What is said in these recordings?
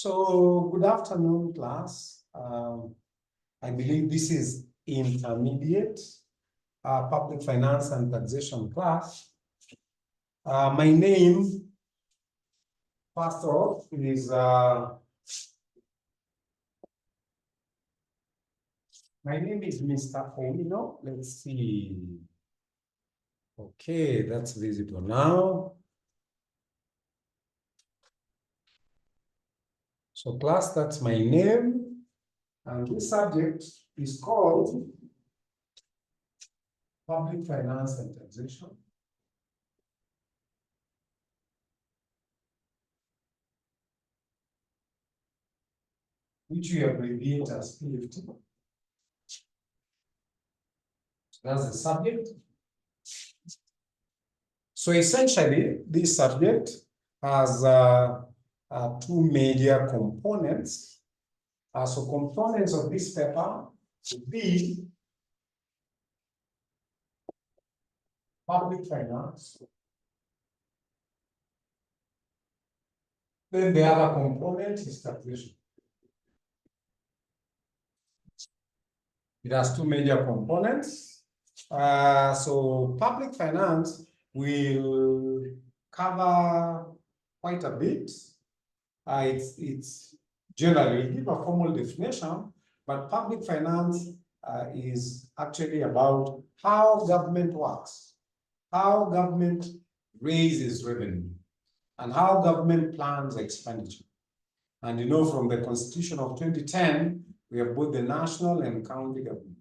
So, good afternoon, class. I believe this is intermediate public finance and taxation class. My name, first off, is Mr. Omino. Let's see. Okay, that's visible now. So, class, that's my name. And this subject is called Public Finance and Taxation. Which we abbreviate as PFT. That's the subject. So essentially, this subject has two major components. So components of this paper would be public finance. Then the other component is taxation. It has two major components. So public finance will cover quite a bit. It's generally give a formal definition, but public finance is actually about how government works, how government raises revenue, and how government plans expenditure. And you know, from the Constitution of 2010, we have both the national and county government.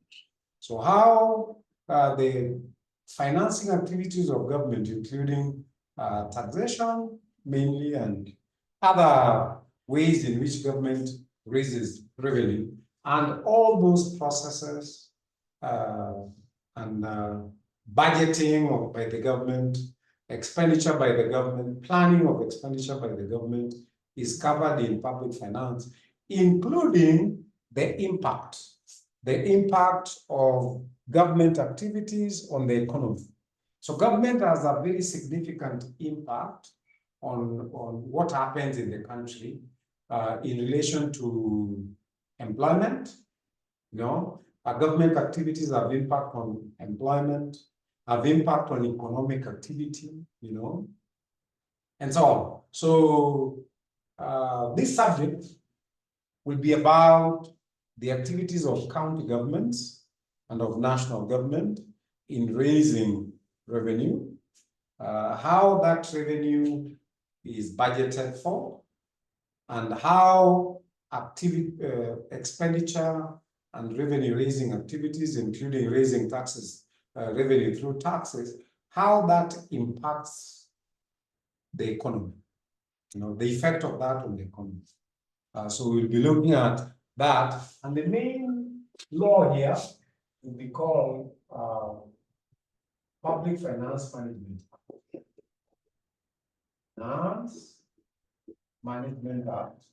So how the financing activities of government, including taxation mainly, and other ways in which government raises revenue, and all those processes and budgeting by the government, expenditure by the government, planning of expenditure by the government is covered in public finance, including the impact of government activities on the economy. So government has a very significant impact on what happens in the country in relation to employment. Government activities have impact on employment, have impact on economic activity, and so on. So this subject will be about the activities of county governments and of national government in raising revenue, how that revenue is budgeted for, and how expenditure and revenue raising activities, including raising taxes, revenue through taxes, how that impacts the economy, the effect of that on the economy. So we'll be looking at that, and the main law here will be called Public Finance Management Act. Finance Management Act.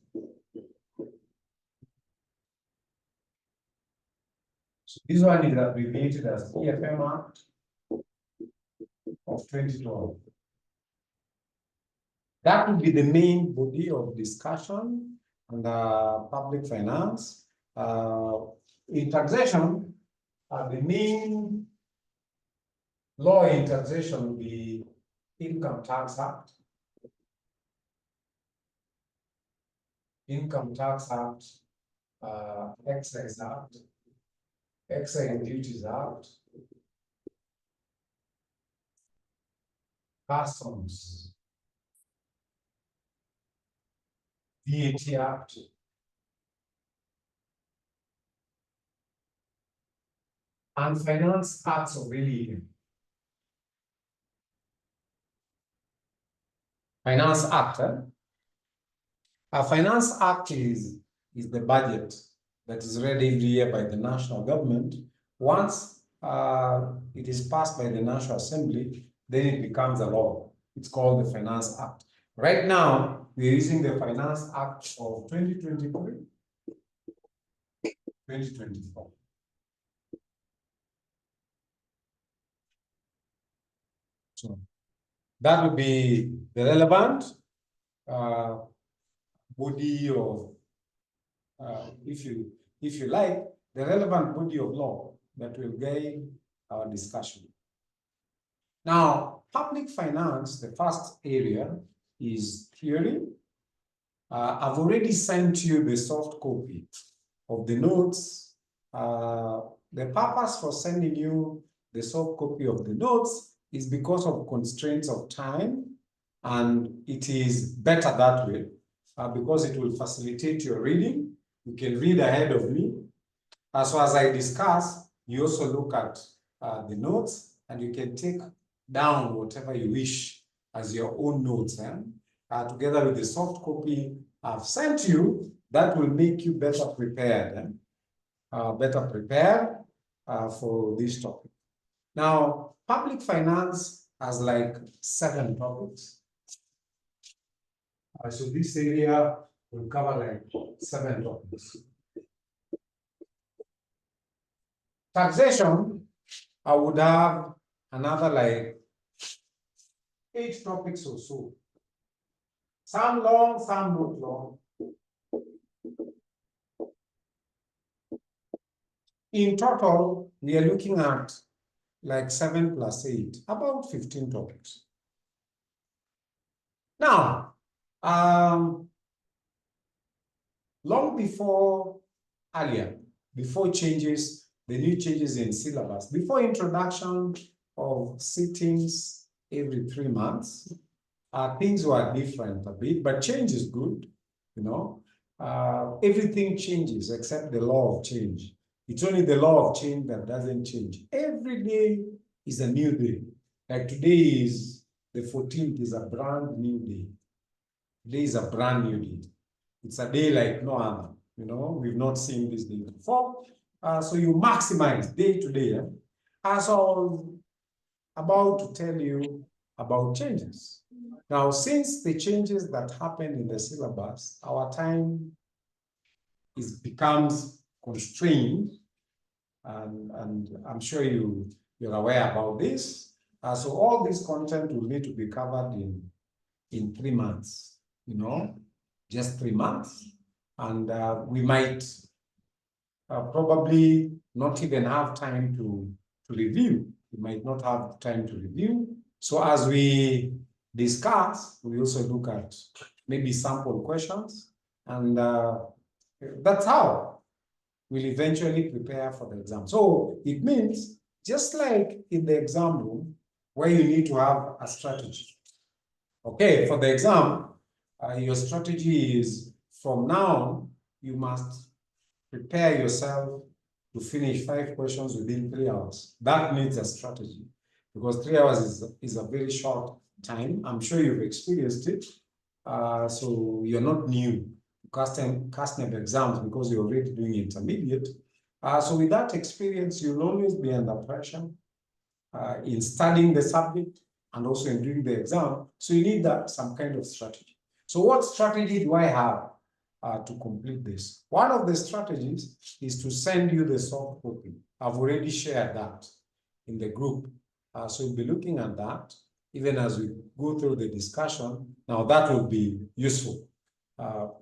So this one is abbreviated as PFM Act of 2012. That would be the main body of discussion on public finance. In taxation, the main law in taxation will be Income Tax Act, Income Tax Act, Excise Act, Excise Duties Act, Customs, VAT Act, and Finance Acts of Relief. Finance Act. A Finance Act is the budget that is read every year by the national government. Once it is passed by the National Assembly, then it becomes a law. It's called the Finance Act. Right now, we're using the Finance Act of 2023, 2024. So that would be the relevant body of, if you like, the relevant body of law that will guide our discussion. Now, public finance, the first area is theory. I've already sent you the soft copy of the notes. The purpose for sending you the soft copy of the notes is because of constraints of time, and it is better that way because it will facilitate your reading. You can read ahead of me. So as I discuss, you also look at the notes, and you can take down whatever you wish as your own notes, together with the soft copy I've sent you. That will make you better prepared, for this topic. Now, public finance has like 7 topics. So this area will cover like 7 topics. Taxation, I would have another like 8 topics or so. Some long, some not long. In total, we are looking at like 7 plus 8, about 15 topics. Now, long before before changes, the new changes in syllabus, before introduction of sittings every 3 months, things were different a bit, but change is good, you know. Everything changes except the law of change. It's only the law of change that doesn't change. Every day is a new day. Like today is the 14th, is a brand new day. Today is a brand new day. It's a day like no other, you know. We've not seen this day before. So you maximize day to day. So I was about to tell you about changes. Now, since the changes that happen in the syllabus, our time becomes constrained, and I'm sure you're aware about this. So all this content will need to be covered in 3 months, you know, just 3 months. And we might probably not even have time to review. We might not have time to review. So as we discuss, we also look at maybe sample questions, and that's how we'll eventually prepare for the exam. So it means, just like in the exam room, where you need to have a strategy. Okay, for the exam, your strategy is, from now, you must prepare yourself to finish 5 questions within 3 hours. That needs a strategy, because 3 hours is a very short time. I'm sure you've experienced it. So you're not new to KASNEB exams because you're already doing intermediate. So with that experience, you'll always be under pressure in studying the subject and also in doing the exam. So you need some kind of strategy. So what strategy do I have to complete this? One of the strategies is to send you the soft copy. I've already shared that in the group. So we'll be looking at that even as we go through the discussion. Now that will be useful.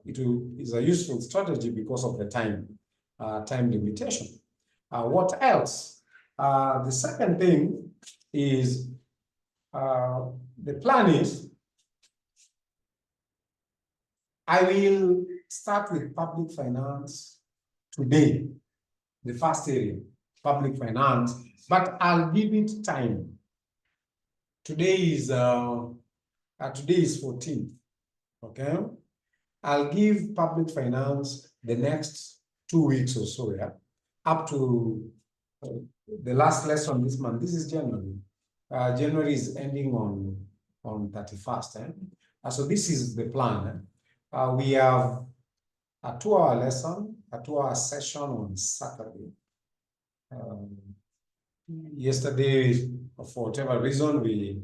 Is a useful strategy because of the time limitation. What else? The second thing is, the plan is, I will start with public finance today, the first area, public finance, but I'll give it time. Today is 14th, okay? I'll give public finance the next 2 weeks or so, yeah, up to the last lesson this month. This is January. January is ending on 31st. So this is the plan. We have a 2-hour lesson, a 2-hour session on Saturday. Yesterday, for whatever reason, we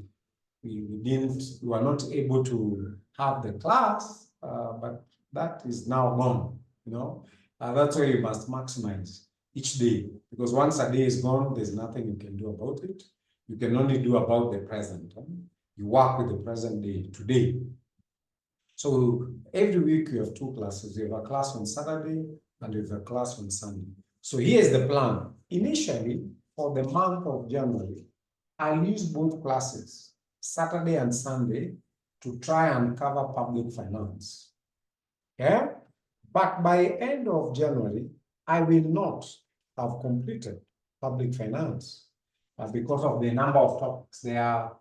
were not able to have the class, but that is now gone, you know. That's why you must maximize each day, because once a day is gone, there's nothing you can do about it. You can only do about the present. You work with the present day, today. So every week you have two classes. You have a class on Saturday and you have a class on Sunday. So here's the plan. Initially, for the month of January, I'll use both classes, Saturday and Sunday, to try and cover public finance. Yeah? But by end of January, I will not have completed public finance because of the number of topics. There are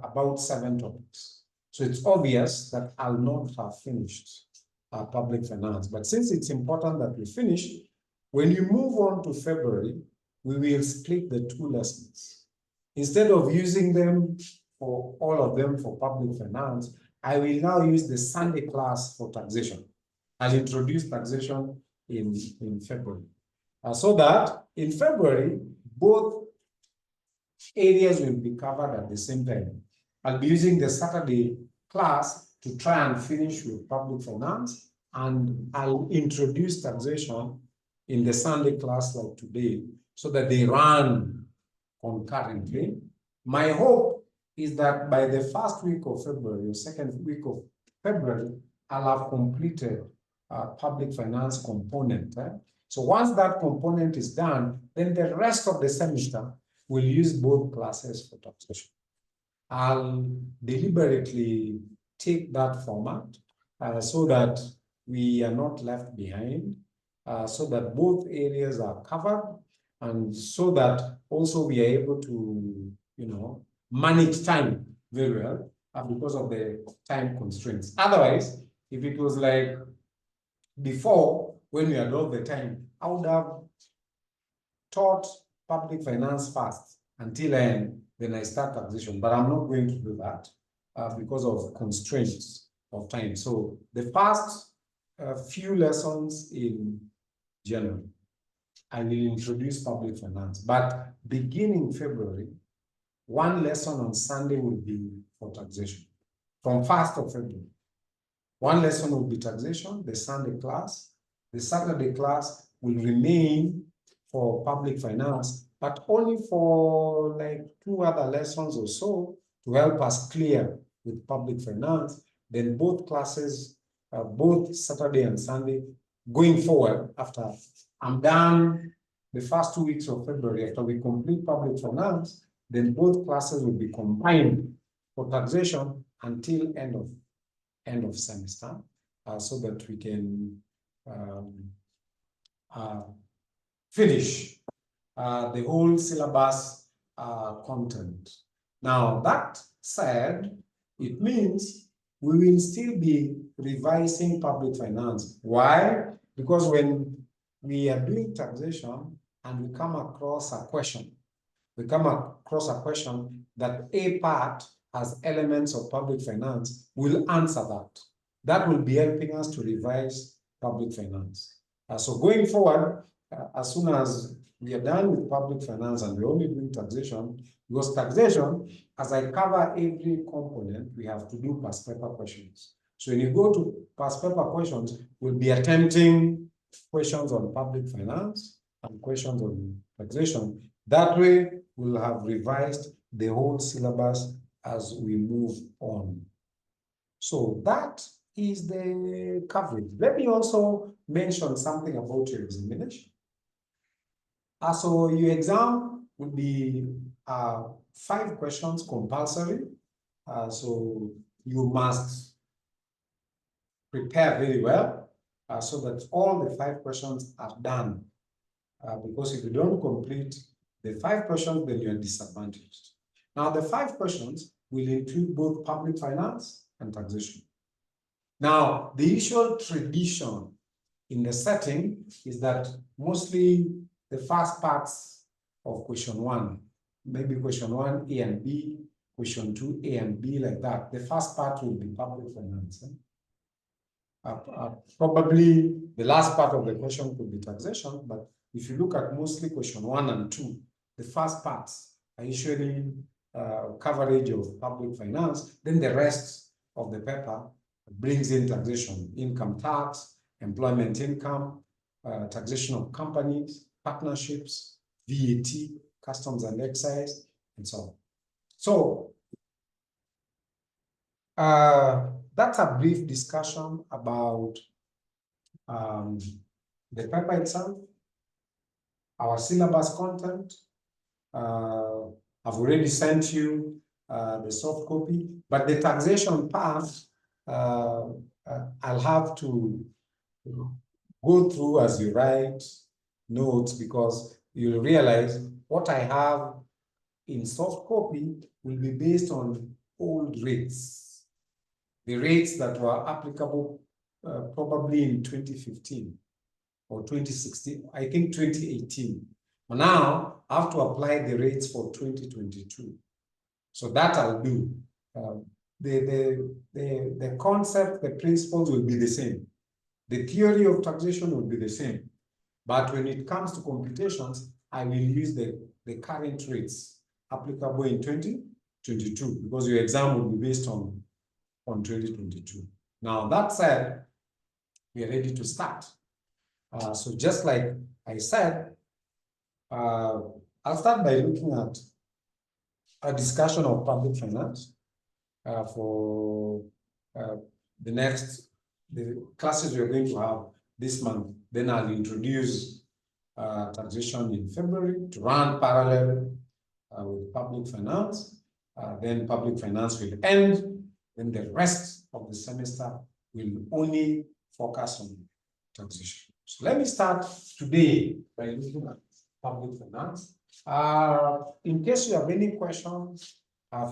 about 7 topics. So it's obvious that I'll not have finished public finance. But since it's important that we finish, when you move on to February, we will split the 2 lessons. Instead of using them for all of them for public finance, I will now use the Sunday class for taxation. I'll introduce taxation in February. So that in February, both areas will be covered at the same time. I'll be using the Saturday class to try and finish with public finance, and I'll introduce taxation in the Sunday class like today, so that they run concurrently. My hope is that by the first week of February or second week of February, I'll have completed public finance component. So once that component is done, then the rest of the semester will use both classes for taxation. I'll deliberately take that format so that we are not left behind, so that both areas are covered, and so that also we are able to, manage time very well because of the time constraints. Otherwise, if it was like before, when we had all the time, I would have taught public finance first until then I start taxation, but I'm not going to do that because of constraints of time. So the first few lessons in January, I will introduce public finance, but beginning February, 1 lesson on Sunday will be for taxation. From 1st of February, 1 lesson will be taxation, the Sunday class. The Saturday class will remain for public finance, but only for like 2 other lessons or so to help us clear with public finance. Then both classes, both Saturday and Sunday, going forward after I'm done the first 2 weeks of February, after we complete public finance, then both classes will be combined for taxation until end of semester, so that we can finish the whole syllabus content. Now, that said, it means we will still be revising public finance. Why? Because when we are doing taxation and we come across a question, that a part has elements of public finance, we'll answer that. That will be helping us to revise public finance. So going forward, as soon as we are done with public finance and we're only doing taxation, because taxation, as I cover every component, we have to do past paper questions. So when you go to past paper questions, we'll be attempting questions on public finance and questions on taxation. That way, we'll have revised the whole syllabus as we move on. So that is the coverage. Let me also mention something about your examination. So your exam will be 5 questions compulsory. So you must prepare very well so that all the 5 questions are done. Because if you don't complete the 5 questions, then you're disadvantaged. Now, the 5 questions will include both public finance and taxation. Now, the usual tradition in the setting is that mostly the first parts of question 1, maybe question 1, A and B, question 2, A and B, like that. The first part will be public finance. Probably the last part of the question could be taxation, but if you look at mostly question 1 and 2, the first parts are usually coverage of public finance. Then the rest of the paper brings in taxation, income tax, employment income, taxation of companies, partnerships, VAT, customs and excise, and so on. So that's a brief discussion about the paper itself, our syllabus content. I've already sent you the soft copy, but the taxation part, I'll have to go through as you write notes, because you'll realize what I have in soft copy will be based on old rates, the rates that were applicable probably in 2015 or 2016, I think 2018. Now, I have to apply the rates for 2022. So that I'll do. The concept, the principles will be the same. The theory of taxation will be the same. But when it comes to computations, I will use the current rates applicable in 2022, because your exam will be based on 2022. Now, that said, we are ready to start. So just like I said, I'll start by looking at a discussion of public finance for the classes we're going to have this month. Then I'll introduce taxation in February to run parallel with public finance. Then public finance will end. Then the rest of the semester will only focus on taxation. So let me start today by looking at public finance. In case you have any questions,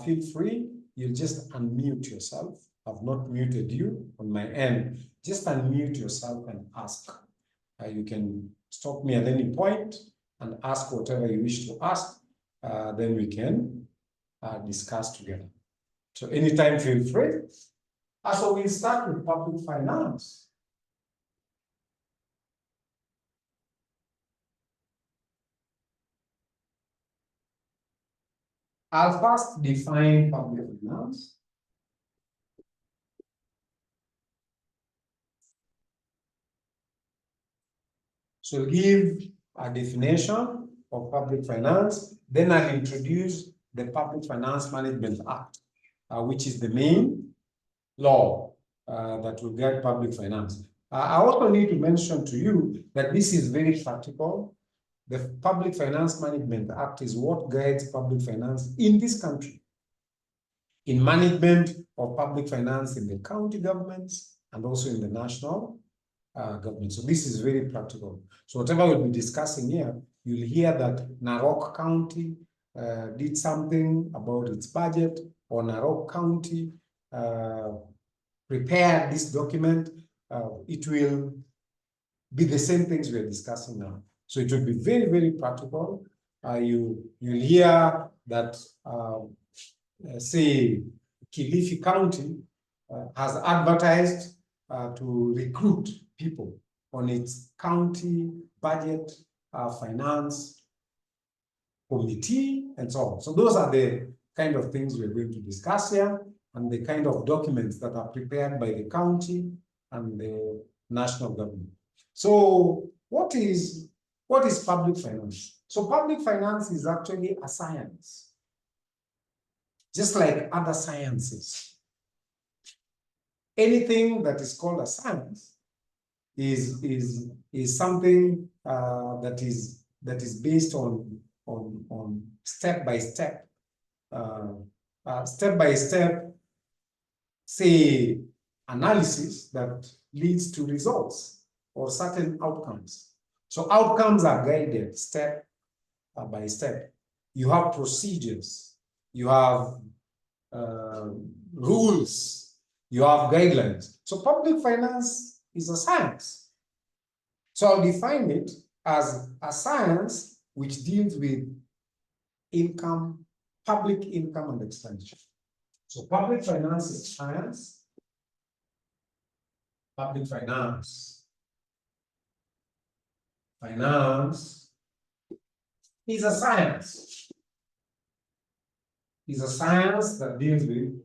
feel free. You'll just unmute yourself. I've not muted you on my end. Just unmute yourself and ask. You can stop me at any point and ask whatever you wish to ask. Then we can discuss together. So anytime, feel free. So we'll start with public finance. I'll first define public finance. So give a definition of public finance, then I'll introduce the Public Finance Management Act, which is the main law that will guide public finance. I also need to mention to you that this is very practical. The Public Finance Management Act is what guides public finance in this country, in management of public finance in the county governments and also in the national government. So this is very practical. So whatever we'll be discussing here, you'll hear that Narok County did something about its budget, or Narok County prepared this document. It will be the same things we're discussing now. So it will be very, very practical. You'll hear that, say, Kilifi County has advertised to recruit people on its county budget finance committee and so on. So those are the kind of things we're going to discuss here, and the kind of documents that are prepared by the county and the national government. So what is public finance? So public finance is actually a science, just like other sciences. Anything that is called a science is something that is based on step by step, say, analysis that leads to results or certain outcomes. So outcomes are guided step by step. You have procedures, you have rules, you have guidelines. So public finance is a science. So I'll define it as a science which deals with income, public income and expenditure. So public finance is science. Public finance. Finance is a science. It's a science that deals with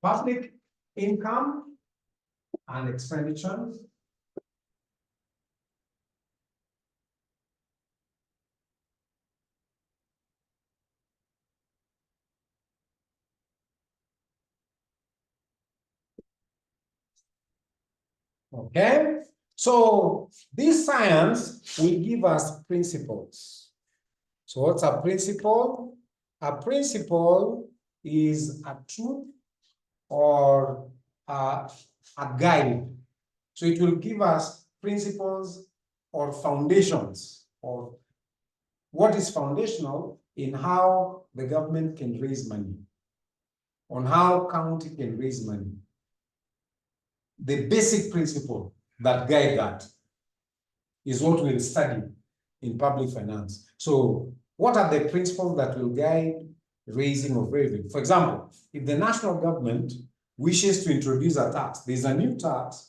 public income and expenditures, Okay? So this science will give us principles. So what's a principle? A principle is a truth or a guide. So it will give us principles or foundations of what is foundational in how the government can raise money, on how county can raise money. The basic principle that guide that is what we'll study in public finance. So what are the principles that will guide raising of revenue? For example, if the national government wishes to introduce a tax, there's a new tax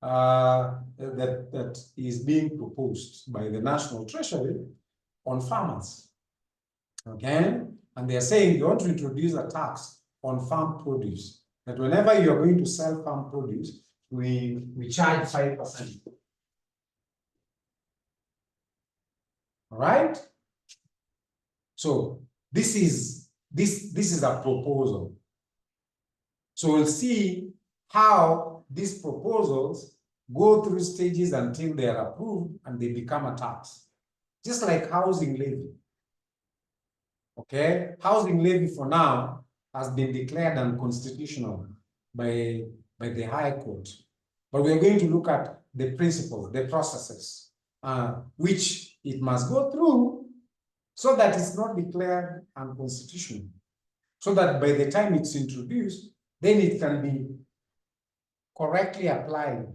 that is being proposed by the National Treasury on farmers, okay? And they're saying they want to introduce a tax on farm produce, that whenever you're going to sell farm produce, we charge 5%. All right? So this is a proposal. So we'll see how these proposals go through stages until they are approved and they become a tax. Just like housing levy. Okay? Housing levy for now has been declared unconstitutional by the High Court. But we're going to look at the principles, the processes, which it must go through so that it's not declared unconstitutional. So that by the time it's introduced, then it can be correctly applied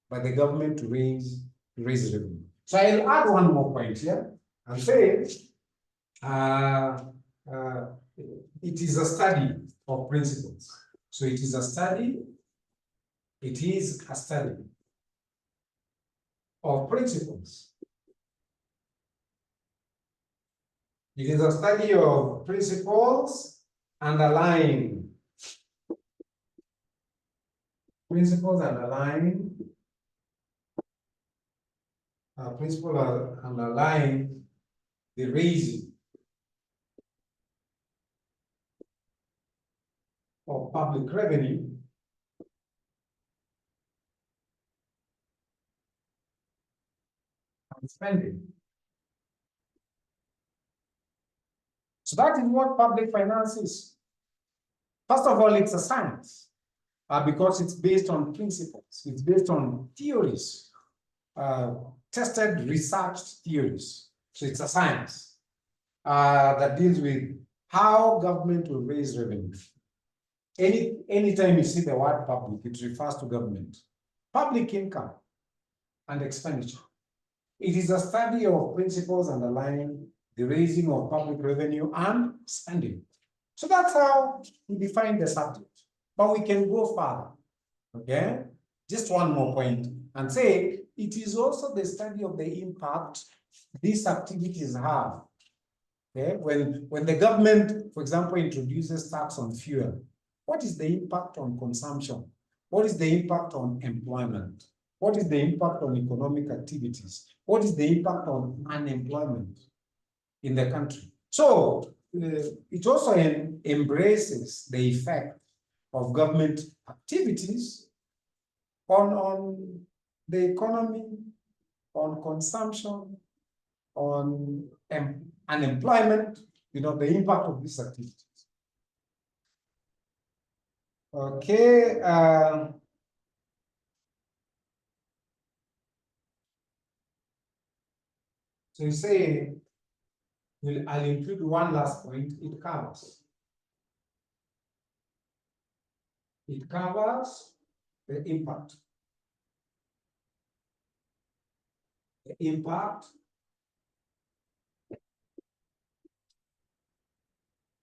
by the government to raise revenue. So I'll add one more point here and say it is a study of principles. So it is a study of principles. It is a study of principles underlying principles underlying the raising of public revenue and spending. So that is what public finance is. First of all, it's a science because it's based on principles. It's based on theories, tested, researched theories. So it's a science that deals with how government will raise revenue. Anytime you see the word public, it refers to government. Public income and expenditure. It is a study of principles underlying the raising of public revenue and spending. So that's how we define the subject. But we can go further, okay? Just one more point and say it is also the study of the impact these activities have. Okay? When the government, for example, introduces tax on fuel, what is the impact on consumption? What is the impact on employment? What is the impact on economic activities? What is the impact on unemployment in the country? So it also embraces the effect of government activities on the economy, on consumption, on unemployment, the impact of these activities. Okay. So you say, I'll include one last point, it covers. It covers the impact. The impact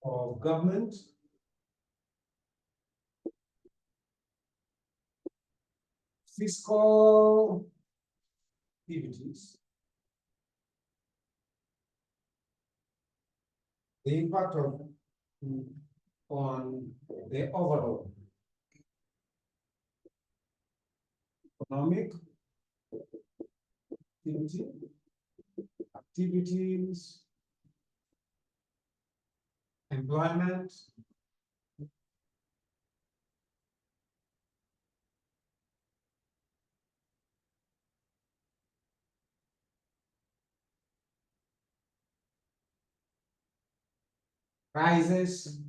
of government fiscal activities, the impact on the overall economic activities, employment, prices.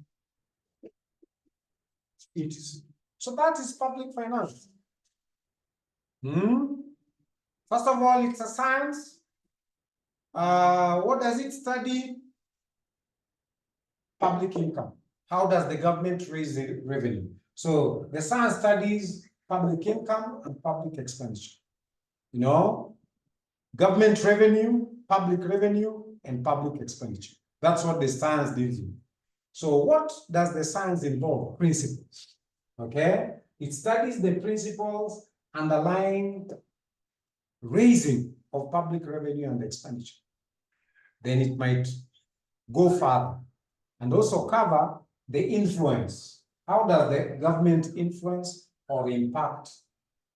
So that is public finance. First of all, it's a science. What does it study? Public income. How does the government raise the revenue? So the science studies public income and public expenditure. You know, government revenue, public revenue, and public expenditure. That's what the science deals with. So what does the science involve? Principles. Okay? It studies the principles underlying raising of public revenue and expenditure. Then it might go further and also cover the influence. How does the government influence or impact?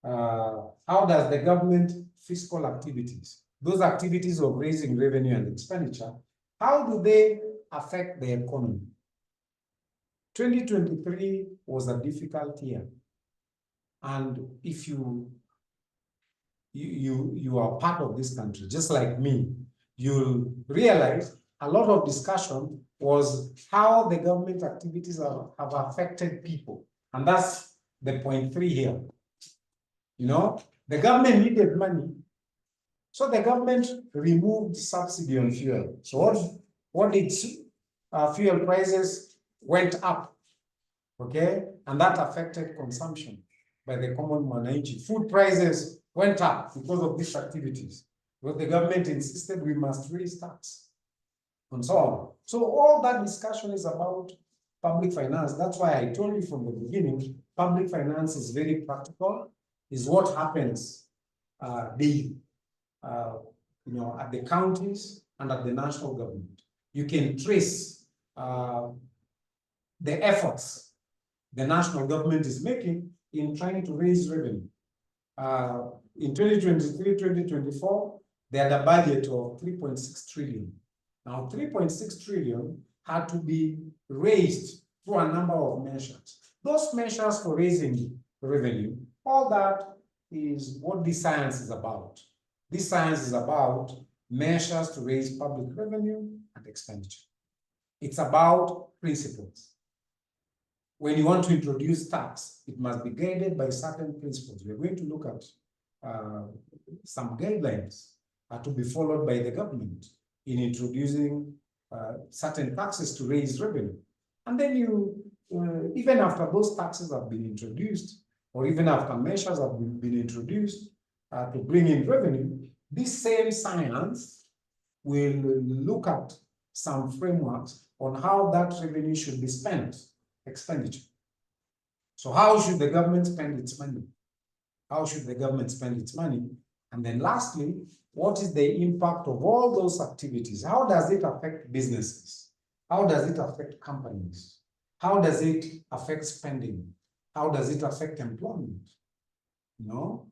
How does the government fiscal activities, those activities of raising revenue and expenditure, how do they affect the economy? 2023 was a difficult year. And if you are part of this country, just like me, you'll realize a lot of discussion was how the government activities have affected people. And that's the point 3 here. You know, the government needed money, so the government removed subsidy on fuel. So what did fuel prices went up, okay? And that affected consumption by the common mwananchi. Food prices went up because of these activities. Because the government insisted we must raise tax and so on. So all that discussion is about public finance. That's why I told you from the beginning, public finance is very practical, is what happens daily, you know, at the counties and at the national government. You can trace the efforts the national government is making in trying to raise revenue. In 2023-2024, they had a budget of 3.6 trillion. Now, 3.6 trillion had to be raised through a number of measures. Those measures for raising revenue, all that is what this science is about. This science is about measures to raise public revenue and expenditure. It's about principles. When you want to introduce tax, it must be guided by certain principles. We're going to look at some guidelines to be followed by the government in introducing certain taxes to raise revenue. And then you, even after those taxes have been introduced, or even after measures have been introduced to bring in revenue, this same science will look at some frameworks on how that revenue should be spent, expenditure. So how should the government spend its money? How should the government spend its money? And then lastly, what is the impact of all those activities? How does it affect businesses? How does it affect companies? How does it affect spending? How does it affect employment? You know,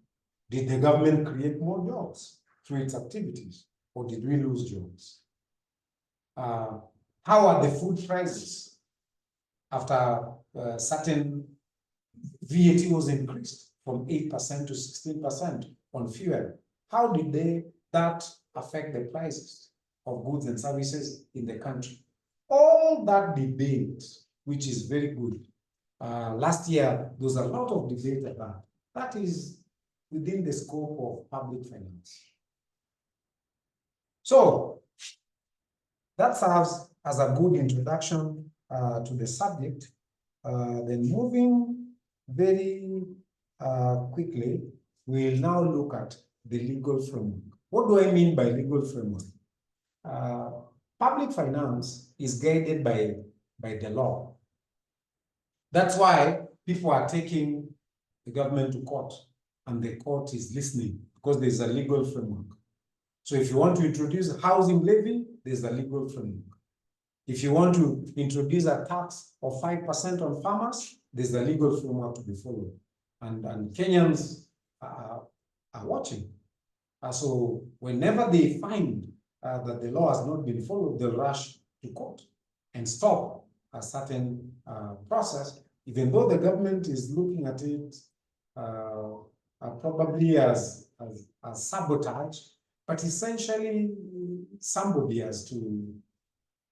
did the government create more jobs through its activities, or did we lose jobs? How are the food prices after certain VAT was increased from 8% to 16% on fuel? How did that affect the prices of goods and services in the country? All that debate, which is very good. Last year, there was a lot of debate about that. That is within the scope of public finance. So that serves as a good introduction to the subject. Then moving very quickly, we'll now look at the legal framework. What do I mean by legal framework? Public finance is guided by the law. That's why people are taking the government to court, and the court is listening because there's a legal framework. So if you want to introduce a housing levy, there's a legal framework. If you want to introduce a tax of 5% on farmers, there's a legal framework to be followed. And Kenyans are watching. So whenever they find that the law has not been followed, they'll rush to court and stop a certain process, even though the government is looking at it probably as sabotage, but essentially somebody has to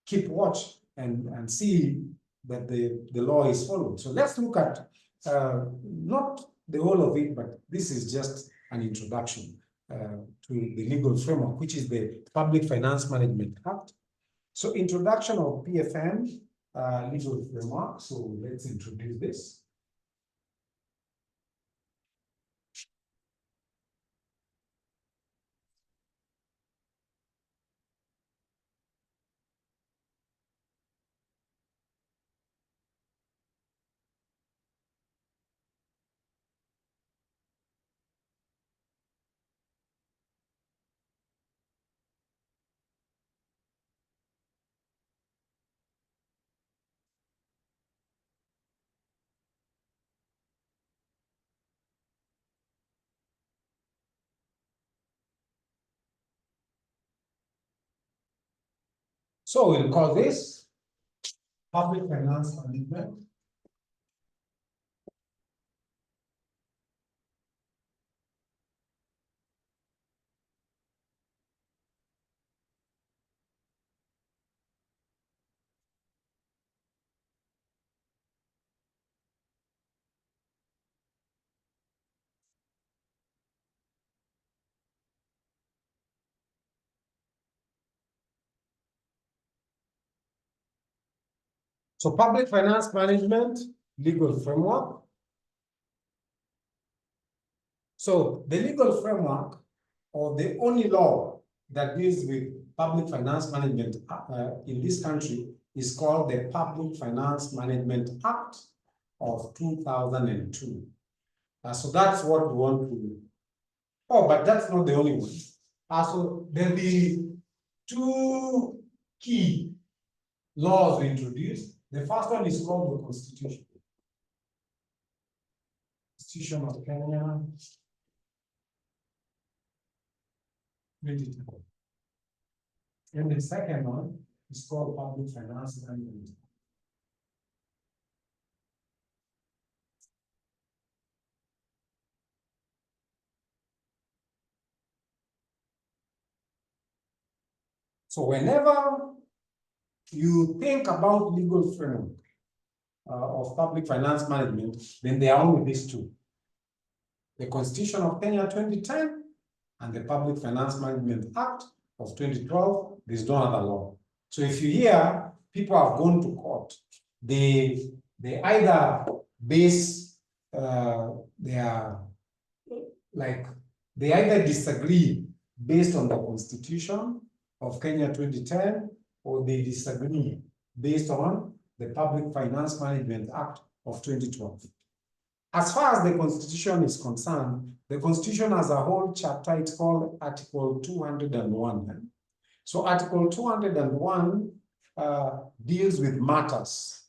keep watch and see that the law is followed. So let's look at not the whole of it, but this is just an introduction to the legal framework, which is the Public Finance Management Act. So introduction of PFM legal framework. So let's introduce this. So we'll call this Public Finance Management. So Public Finance Management legal framework. So the legal framework, or the only law that deals with public finance management in this country, is called the Public Finance Management Act of 2002. So that's what we want to. Oh, but that's not the only one. So there'll be two key laws we introduced. The first one is called the Constitution. Constitution of Kenya. 2012. And the second one is called Public Finance Management. So whenever you think about legal framework of public finance management, then there are only these two: the Constitution of Kenya 2010 and the Public Finance Management Act of 2012. There's no other law. So if you hear people have gone to court, they either base they either disagree based on the Constitution of Kenya 2010, or they disagree based on the Public Finance Management Act of 2012. As far as the Constitution is concerned, the Constitution has a whole chapter. It's called Article 201. So Article 201 deals with matters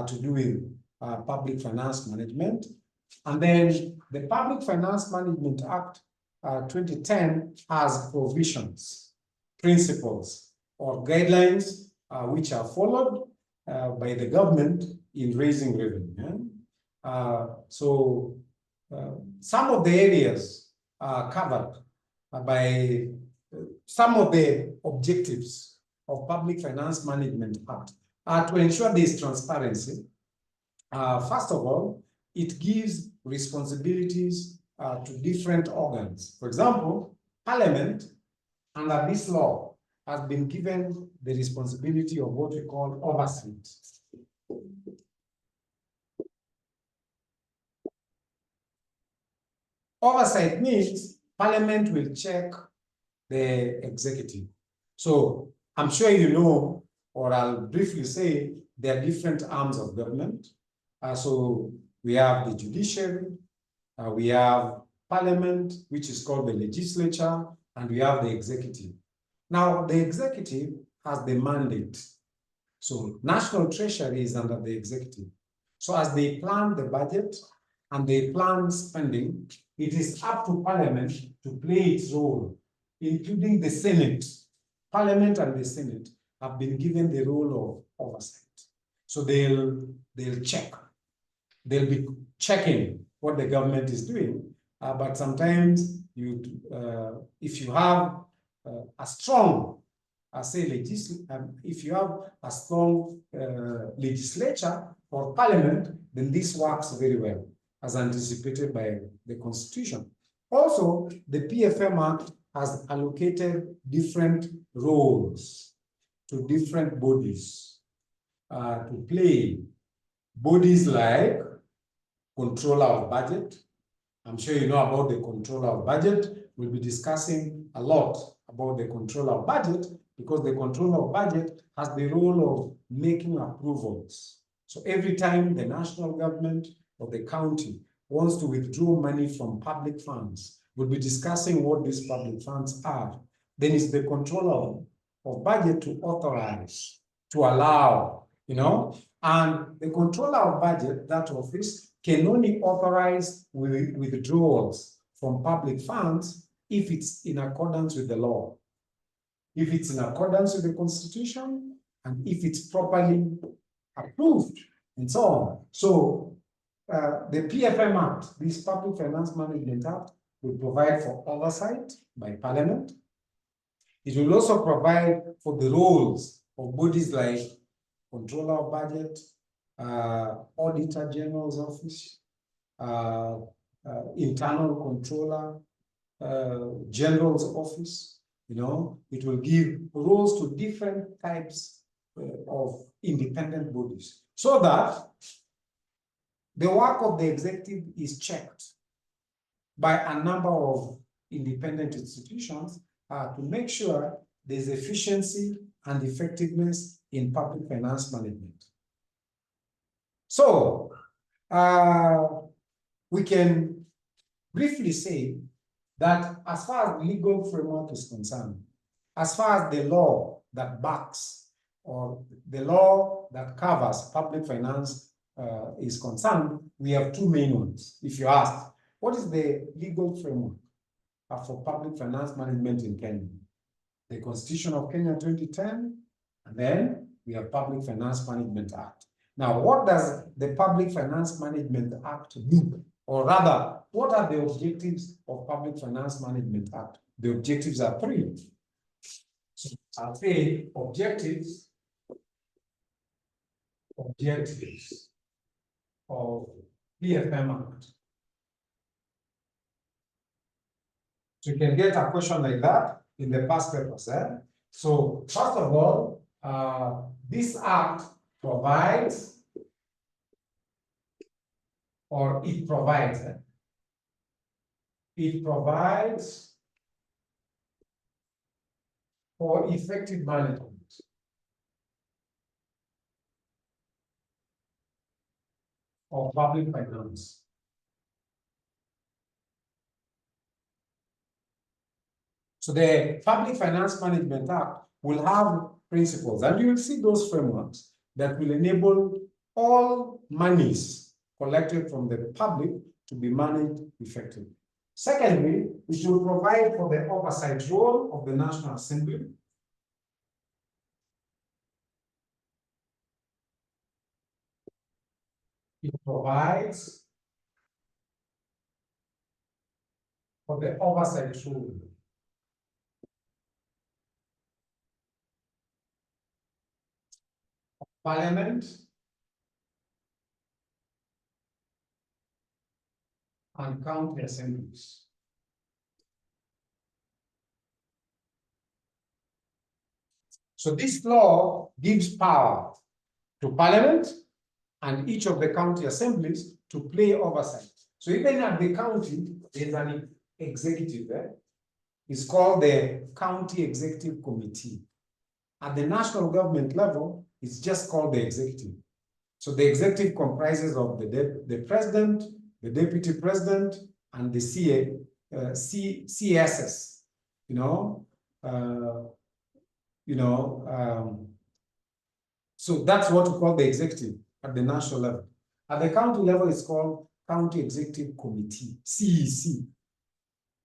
to do with public finance management. And then the Public Finance Management Act 2010 has provisions, principles, or guidelines which are followed by the government in raising revenue. Some of the areas are covered by some of the objectives of Public Finance Management Act are to ensure there is transparency. First of all, it gives responsibilities to different organs. For example, Parliament, under this law, has been given the responsibility of what we call oversight. Oversight means Parliament will check the executive. So I'm sure you know, or I'll briefly say, there are different arms of government. So we have the judiciary, we have Parliament, which is called the legislature, and we have the executive. Now, the executive has the mandate. So National Treasury is under the executive. So as they plan the budget and they plan spending, it is up to Parliament to play its role, including the Senate. Parliament and the Senate have been given the role of oversight. So they'll check. They'll be checking what the government is doing. But sometimes if you have a strong if you have a strong legislature or parliament, then this works very well, as anticipated by the Constitution. Also, the PFM Act has allocated different roles to different bodies to play. Bodies like controller of budget. I'm sure you know about the controller of budget. We'll be discussing a lot about the controller of budget, because the controller of budget has the role of making approvals. So every time the national government or the county wants to withdraw money from public funds, we'll be discussing what these public funds are. Then it's the controller of budget to authorize, to allow, and the controller of budget, that office, can only authorize withdrawals from public funds if it's in accordance with the law, if it's in accordance with the Constitution, and if it's properly approved, and so on. So the PFM Act, this Public Finance Management Act, will provide for oversight by Parliament. It will also provide for the roles of bodies like Controller of Budget, Auditor General's Office, Internal Controller, General's Office. It will give roles to different types of independent bodies, so that the work of the executive is checked by a number of independent institutions to make sure there's efficiency and effectiveness in public finance management. So we can briefly say that as far as the legal framework is concerned, as far as the law that backs or the law that covers public finance is concerned, we have two main ones. If you ask, what is the legal framework for public finance management in Kenya? The Constitution of Kenya 2010, and then we have Public Finance Management Act. Now, what does the Public Finance Management Act do? Or rather, what are the objectives of Public Finance Management Act? The objectives are three. So I'll say objectives of PFM Act. So you can get a question like that in the past papers. So first of all, this act provides, or it provides for effective management of public finance. So the Public Finance Management Act will have principles, and you will see those frameworks that will enable all monies collected from the public to be managed effectively. Secondly, it will provide for the oversight role of the National Assembly. It provides for the oversight role of Parliament and county assemblies. So this law gives power to Parliament and each of the county assemblies to play oversight. So even at the county, there's an executive there. It's called the County Executive Committee. At the national government level, it's just called the executive. So the executive comprises of the president, the deputy president, and the CSS. So that's what we call the executive at the national level. At the county level, it's called County Executive Committee, CEC.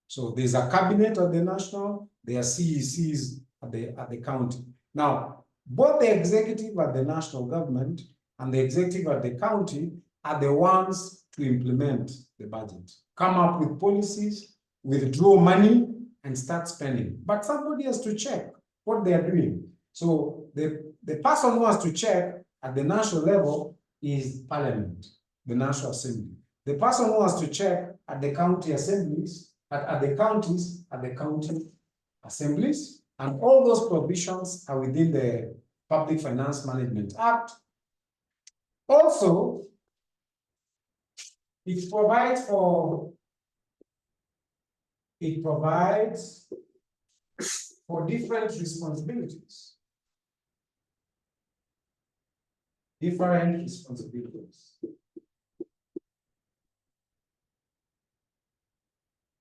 So there's a cabinet at the national, there are CECs at the county. Now, both the executive at the national government and the executive at the county are the ones to implement the budget, come up with policies, withdraw money, and start spending. But somebody has to check what they are doing. So the person who has to check at the national level is Parliament, the National Assembly. The person who has to check at the county assemblies, at the counties, at the county assemblies, and all those provisions are within the Public Finance Management Act. Also, it provides for different responsibilities. Different responsibilities.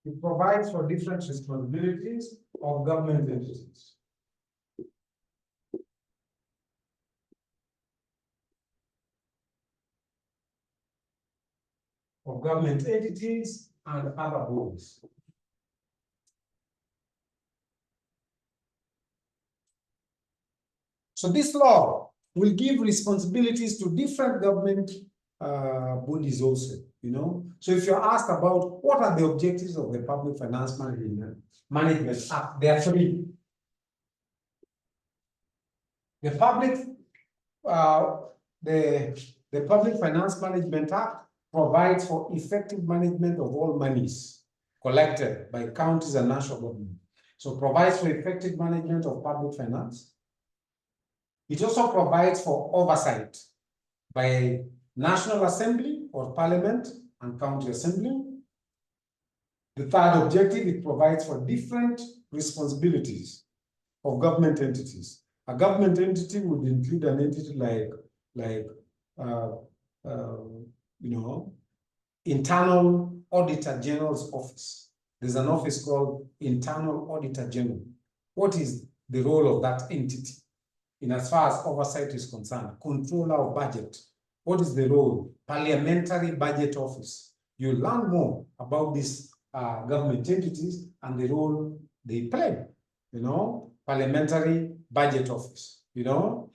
It provides for different responsibilities of government entities. Of government entities and other bodies. So this law will give responsibilities to different government bodies also, you know. So if you're asked about what are the objectives of the Public Finance Management Act, there are three. The Public Finance Management Act provides for effective management of all monies collected by counties and national government. So provides for effective management of public finance. It also provides for oversight by National Assembly or Parliament and County Assembly. The third objective, it provides for different responsibilities of government entities. A government entity would include an entity like you know, Internal Auditor General's office. There's an office called Internal Auditor General. What is the role of that entity in as far as oversight is concerned? Controller of budget. What is the role? Parliamentary Budget Office. You learn more about these government entities and the role they play. You know, Parliamentary Budget Office. You know,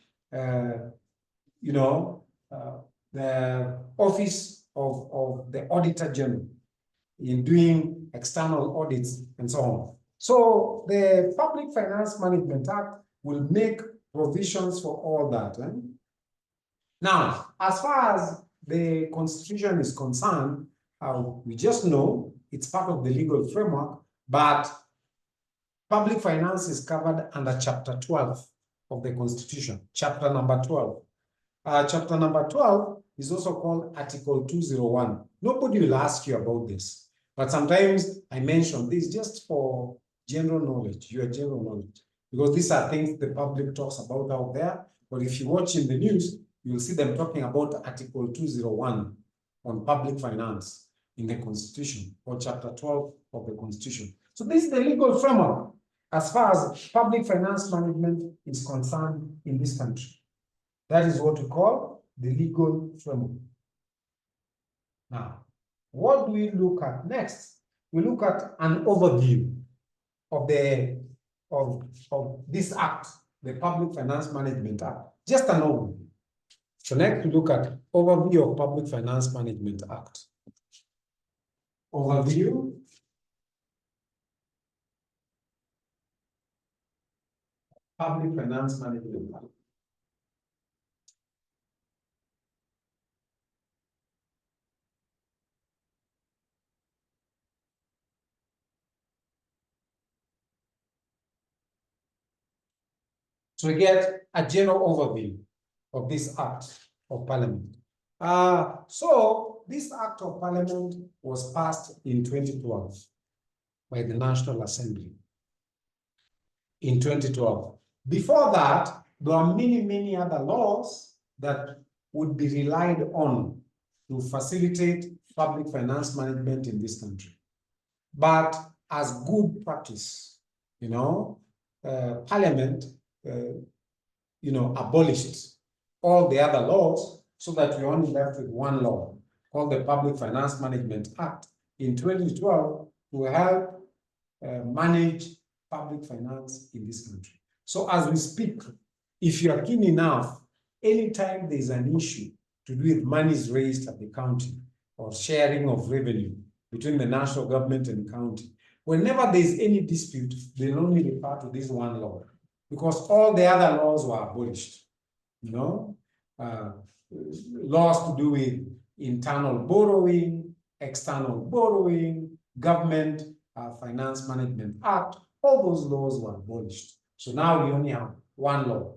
the Office of the Auditor General in doing external audits and so on. So the Public Finance Management Act will make provisions for all that. Now, as far as the Constitution is concerned, we just know it's part of the legal framework, but public finance is covered under Chapter 12 of the Constitution, Chapter number 12. Chapter number 12 is also called Article 201. Nobody will ask you about this, but sometimes I mention this just for general knowledge, your general knowledge, because these are things the public talks about out there. But if you watch in the news, you'll see them talking about Article 201 on public finance in the Constitution, or Chapter 12 of the Constitution. So this is the legal framework as far as public finance management is concerned in this country. That is what we call the legal framework. Now, what do we look at next? We look at an overview of this act, the Public Finance Management Act. Just an overview. So next we look at overview of Public Finance Management Act. Overview. Public Finance Management Act. So we get a general overview of this Act of Parliament. So this Act of Parliament was passed in 2012 by the National Assembly. In 2012. Before that, there are many other laws that would be relied on to facilitate public finance management in this country. But as good practice, you know, Parliament abolished all the other laws so that we're only left with one law called the Public Finance Management Act in 2012 to help manage public finance in this country. So as we speak, if you are keen enough, anytime there's an issue to do with monies raised at the county or sharing of revenue between the national government and county, whenever there's any dispute, they'll only refer to this one law, because all the other laws were abolished. You know, laws to do with internal borrowing, external borrowing, government finance management act, all those laws were abolished. So now we only have one law.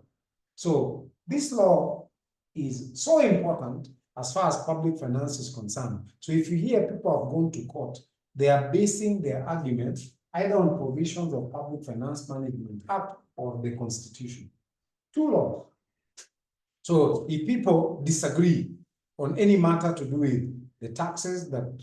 So this law is so important as far as public finance is concerned. So if you hear people have gone to court, they are basing their argument either on provisions of Public Finance Management Act or the Constitution. Two laws. So if people disagree on any matter to do with the taxes that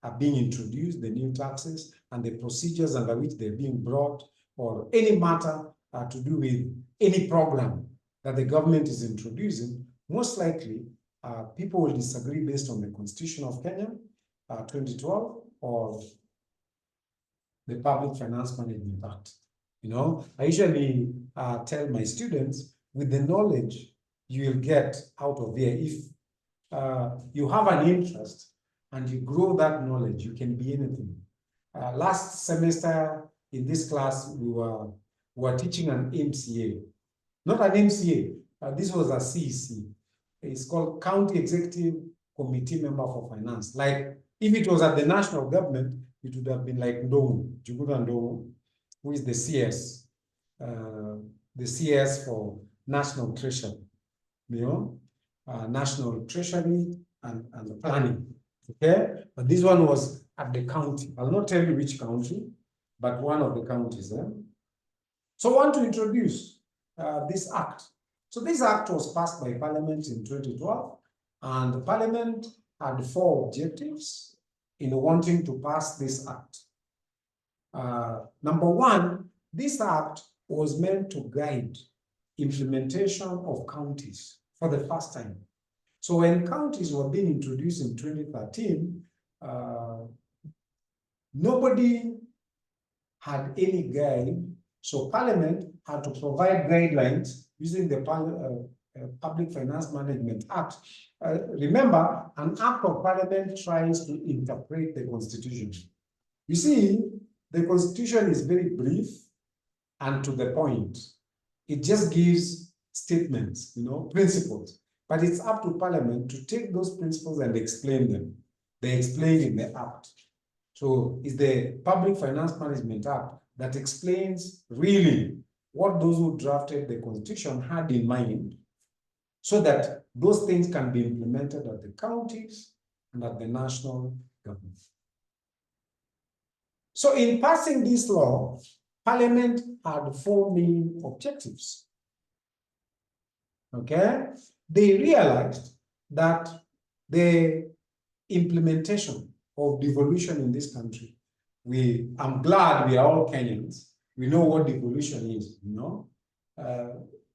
are being introduced, the new taxes, and the procedures under which they're being brought, or any matter to do with any program that the government is introducing, most likely people will disagree based on the Constitution of Kenya, 2012, or the Public Finance Management Act. I usually tell my students, with the knowledge you will get out of there, if you have an interest and you grow that knowledge, you can be anything. Last semester in this class, we were teaching an MCA, not an MCA. This was a CEC. It's called County Executive Committee Member for Finance. Like if it was at the national government, it would have been like Ndongo, Juguda Ndongo, who is the CS for National Treasury, National Treasury and Planning. Okay, but this one was at the county. I'll not tell you which county, but one of the counties. So I want to introduce this act. So this act was passed by Parliament in 2012, and the Parliament had 4 objectives in wanting to pass this act. Number 1, this act was meant to guide implementation of counties for the first time. So when counties were being introduced in 2013, nobody had any guide. So Parliament had to provide guidelines using the Public Finance Management Act. Remember, an act of Parliament tries to interpret the Constitution. You see, the Constitution is very brief and to the point. It just gives statements, principles. But it's up to Parliament to take those principles and explain them. They explain in the Act. So it's the Public Finance Management Act that explains really what those who drafted the Constitution had in mind, so that those things can be implemented at the counties and at the national government. So in passing this law, Parliament had 4 main objectives. Okay? They realized that the implementation of devolution in this country, I'm glad we are all Kenyans. We know what devolution is,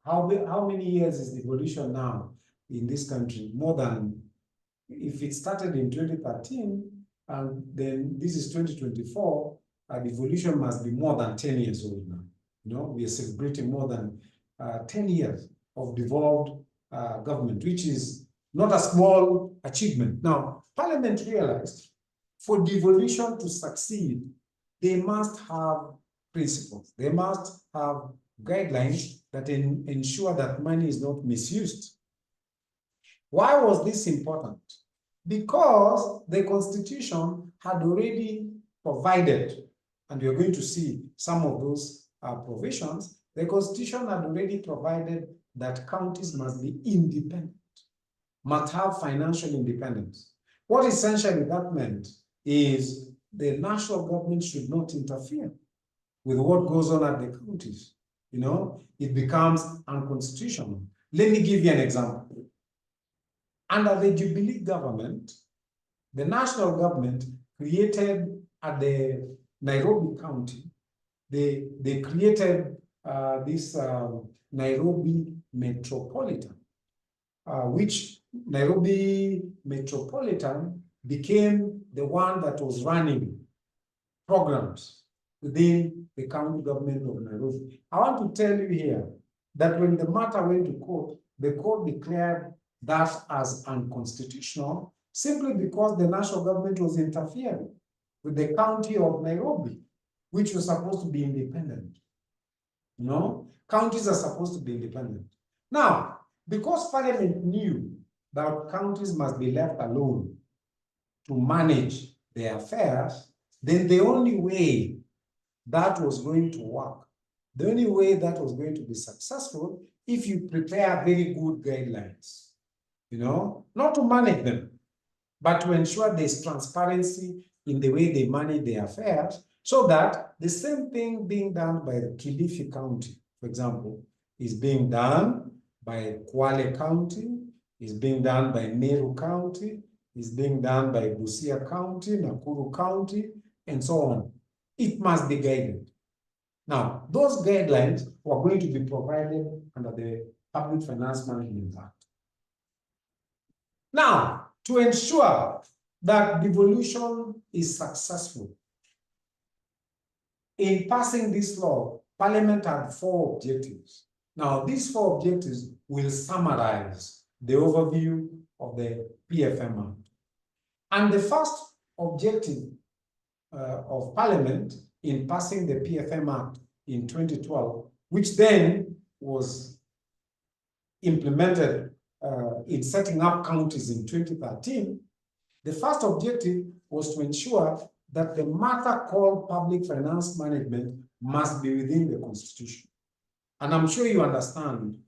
How many years is devolution now in this country? More than, if it started in 2013, and then this is 2024, devolution must be more than 10 years old now. We are celebrating more than 10 years of devolved government, which is not a small achievement. Now, Parliament realized for devolution to succeed, they must have principles. They must have guidelines that ensure that money is not misused. Why was this important? Because the Constitution had already provided, and you're going to see some of those provisions, the Constitution had already provided that counties must be independent, must have financial independence. What essentially that meant is the national government should not interfere with what goes on at the counties. It becomes unconstitutional. Let me give you an example. Under the Jubilee government, the national government created at the Nairobi County, they created this Nairobi Metropolitan, which Nairobi Metropolitan became the one that was running programs within the county government of Nairobi. I want to tell you here that when the matter went to court, the court declared that as unconstitutional simply because the national government was interfering with the county of Nairobi, which was supposed to be independent. You know, counties are supposed to be independent. Now, because Parliament knew that counties must be left alone to manage their affairs, then the only way that was going to work, the only way that was going to be successful, if you prepare very good guidelines, you know, not to manage them, but to ensure there's transparency in the way they manage their affairs, so that the same thing being done by Kilifi County, for example, is being done by Kwale County, is being done by Meru County, is being done by Busia County, Nakuru County, and so on. It must be guided. Now, those guidelines were going to be provided under the Public Finance Management Act. Now, to ensure that devolution is successful, in passing this law, Parliament had 4 objectives. Now, these 4 objectives will summarize the overview of the PFM Act. And the first objective of Parliament in passing the PFM Act in 2012, which then was implemented in setting up counties in 2013, the first objective was to ensure that the matter called public finance management must be within the Constitution. And I'm sure you understand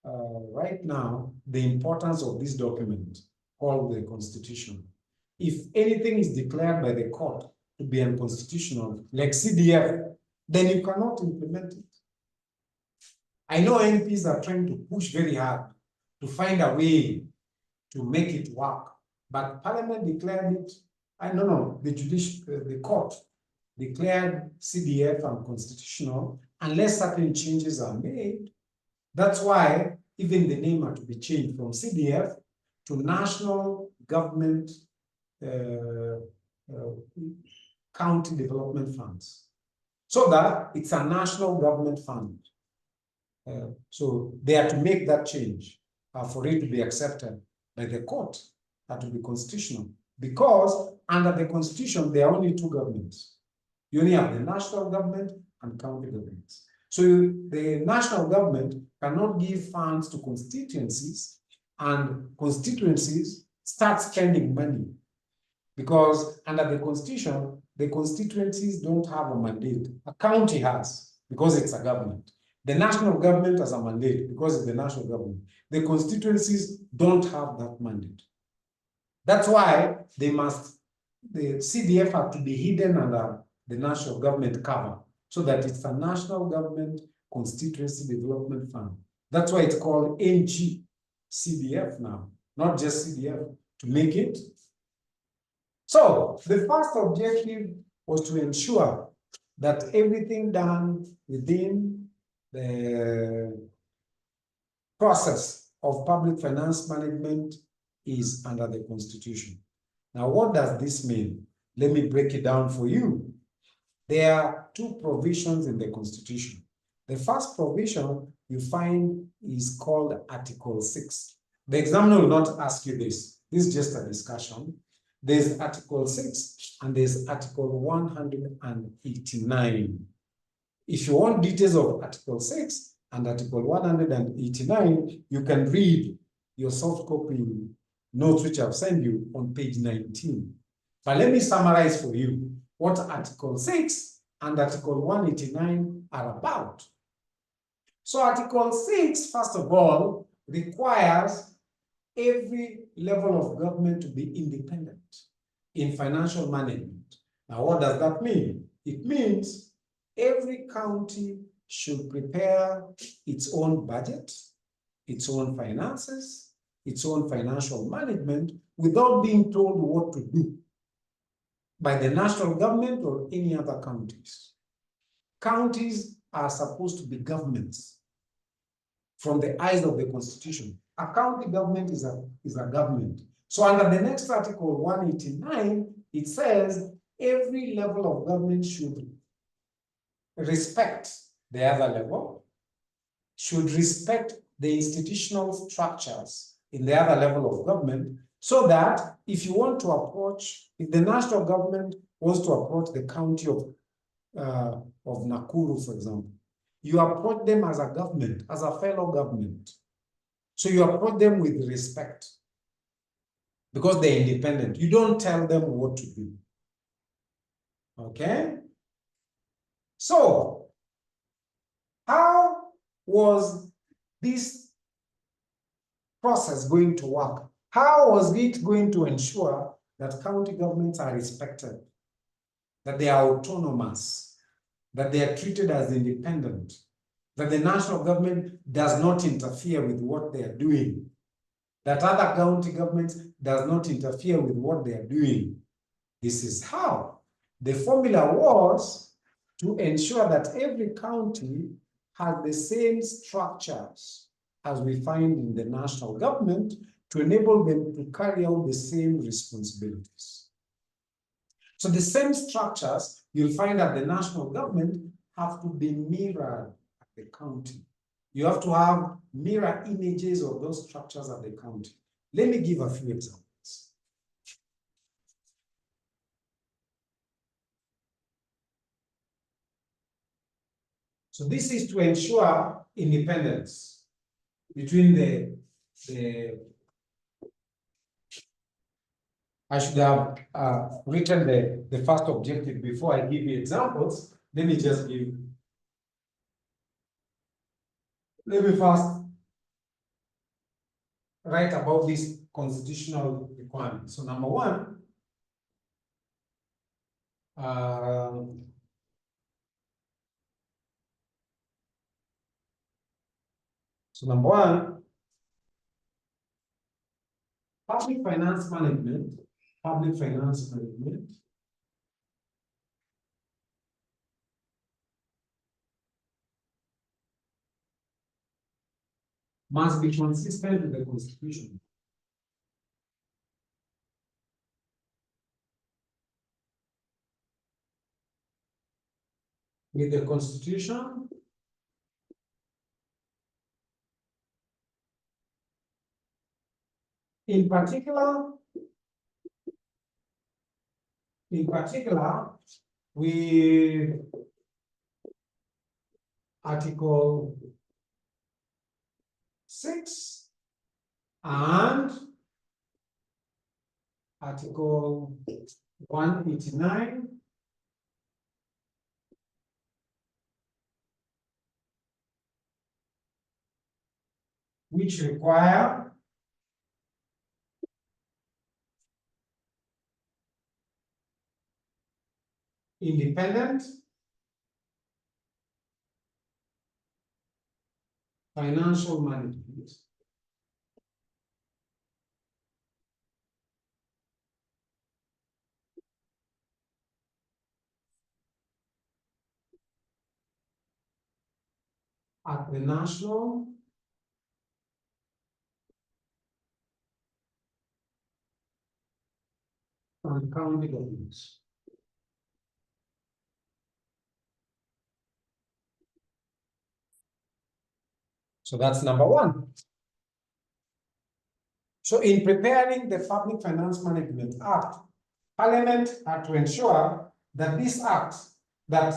right now the importance of this document called the Constitution. If anything is declared by the court to be unconstitutional, like CDF, then you cannot implement it. I know MPs are trying to push very hard to find a way to make it work, but Parliament declared it, the court declared CDF unconstitutional unless certain changes are made. That's why even the name had to be changed from CDF to National Government County Development Funds, so that it's a national government fund. So they had to make that change for it to be accepted by the court, had to be constitutional, because under the Constitution, there are only 2 governments. You only have the national government and county governments. So the national government cannot give funds to constituencies, and constituencies start spending money, because under the Constitution, the constituencies don't have a mandate. A county has, because it's a government. The national government has a mandate because it's the national government. The constituencies don't have that mandate. That's why the CDF have to be hidden under the national government cover, so that it's a national government constituency development fund. That's why it's called NG-CDF now, not just CDF, to make it. So the first objective was to ensure that everything done within the process of public finance management is under the Constitution. Now, what does this mean? Let me break it down for you. There are 2 provisions in the Constitution. The first provision you find is called Article 6. The examiner will not ask you this. This is just a discussion. There's Article 6 and there's Article 189. If you want details of Article 6 and Article 189, you can read your soft copy notes which I've sent you on page 19. But let me summarize for you what Article 6 and Article 189 are about. So Article 6, first of all, requires every level of government to be independent in financial management. Now, what does that mean? It means every county should prepare its own budget, its own finances, its own financial management without being told what to do by the national government or any other counties. Counties are supposed to be governments from the eyes of the Constitution. A county government is a government. So under the next Article 189, it says every level of government should respect the other level, should respect the institutional structures in the other level of government, so that if you want to approach, if the national government wants to approach the county of Nakuru, for example, you approach them as a government, as a fellow government. So you approach them with respect because they're independent. You don't tell them what to do. Okay? So, how was this process going to work? How was it going to ensure that county governments are respected, that they are autonomous, that they are treated as independent, that the national government does not interfere with what they are doing, that other county governments does not interfere with what they are doing? This is how. The formula was to ensure that every county has the same structures as we find in the national government to enable them to carry out the same responsibilities. So the same structures you'll find at the national government have to be mirrored at the county. You have to have mirror images of those structures at the county. Let me give a few examples. So this is to ensure independence between I should have written the first objective before I give you examples. Let me first write about this constitutional requirement. So number one, public finance management must be consistent with the Constitution. With the Constitution, in particular, with Article 6 and Article 189 which require independent financial management at the national and county governments. So that's number one. So in preparing the Public Finance Management Act, Parliament had to ensure that this act, that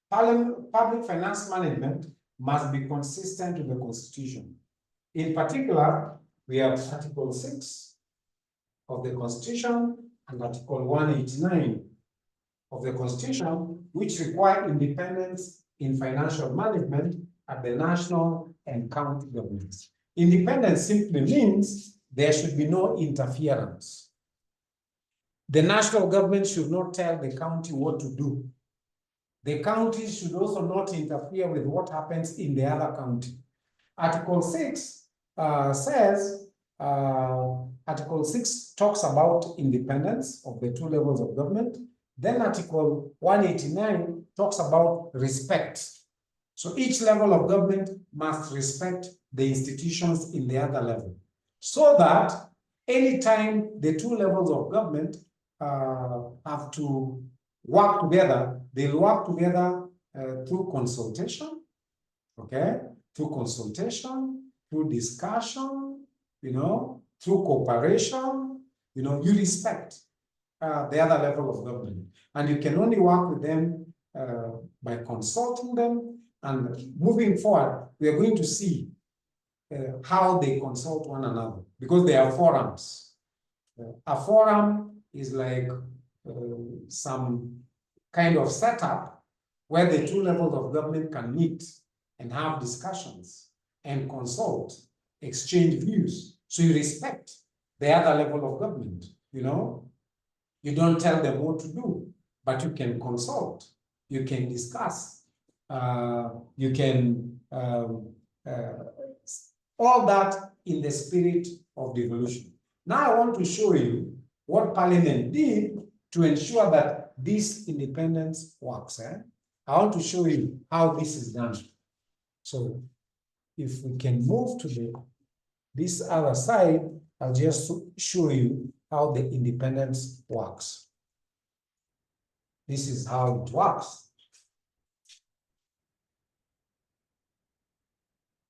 public finance management must be consistent with the Constitution. In particular, we have Article 6 of the Constitution and Article 189 of the Constitution, which require independence in financial management at the national and county governments. Independence simply means there should be no interference. The national government should not tell the county what to do. The counties should also not interfere with what happens in the other county. Article 6 says, Article 6 talks about independence of the two levels of government. Then Article 189 talks about respect. So each level of government must respect the institutions in the other level, so that anytime the two levels of government have to work together, they'll work together through consultation, okay? Through consultation, through discussion, through cooperation, you respect the other level of government. And you can only work with them by consulting them And moving forward, we are going to see how they consult one another, because they are forums. A forum is like some kind of setup where the two levels of government can meet and have discussions and consult, exchange views. So you respect the other level of government, you know? You don't tell them what to do, but you can consult, you can discuss, you can, all that in the spirit of devolution. Now I want to show you what Parliament did to ensure that this independence works. I want to show you how this is done. So if we can move to this other side, I'll just show you how the independence works. This is how it works.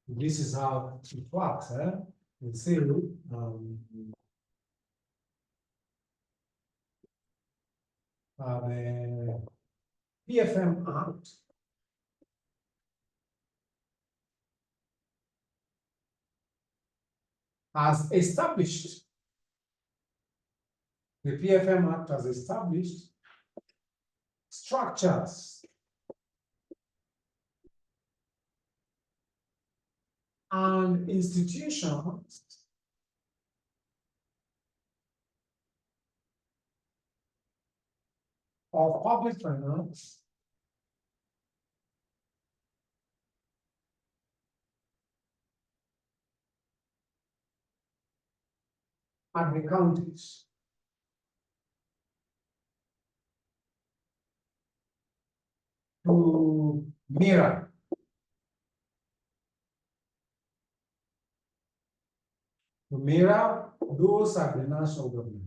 This is how it works. You see, the PFM Act has established, the PFM Act has established structures and institutions of public finance at the counties. To mirror those are the national government.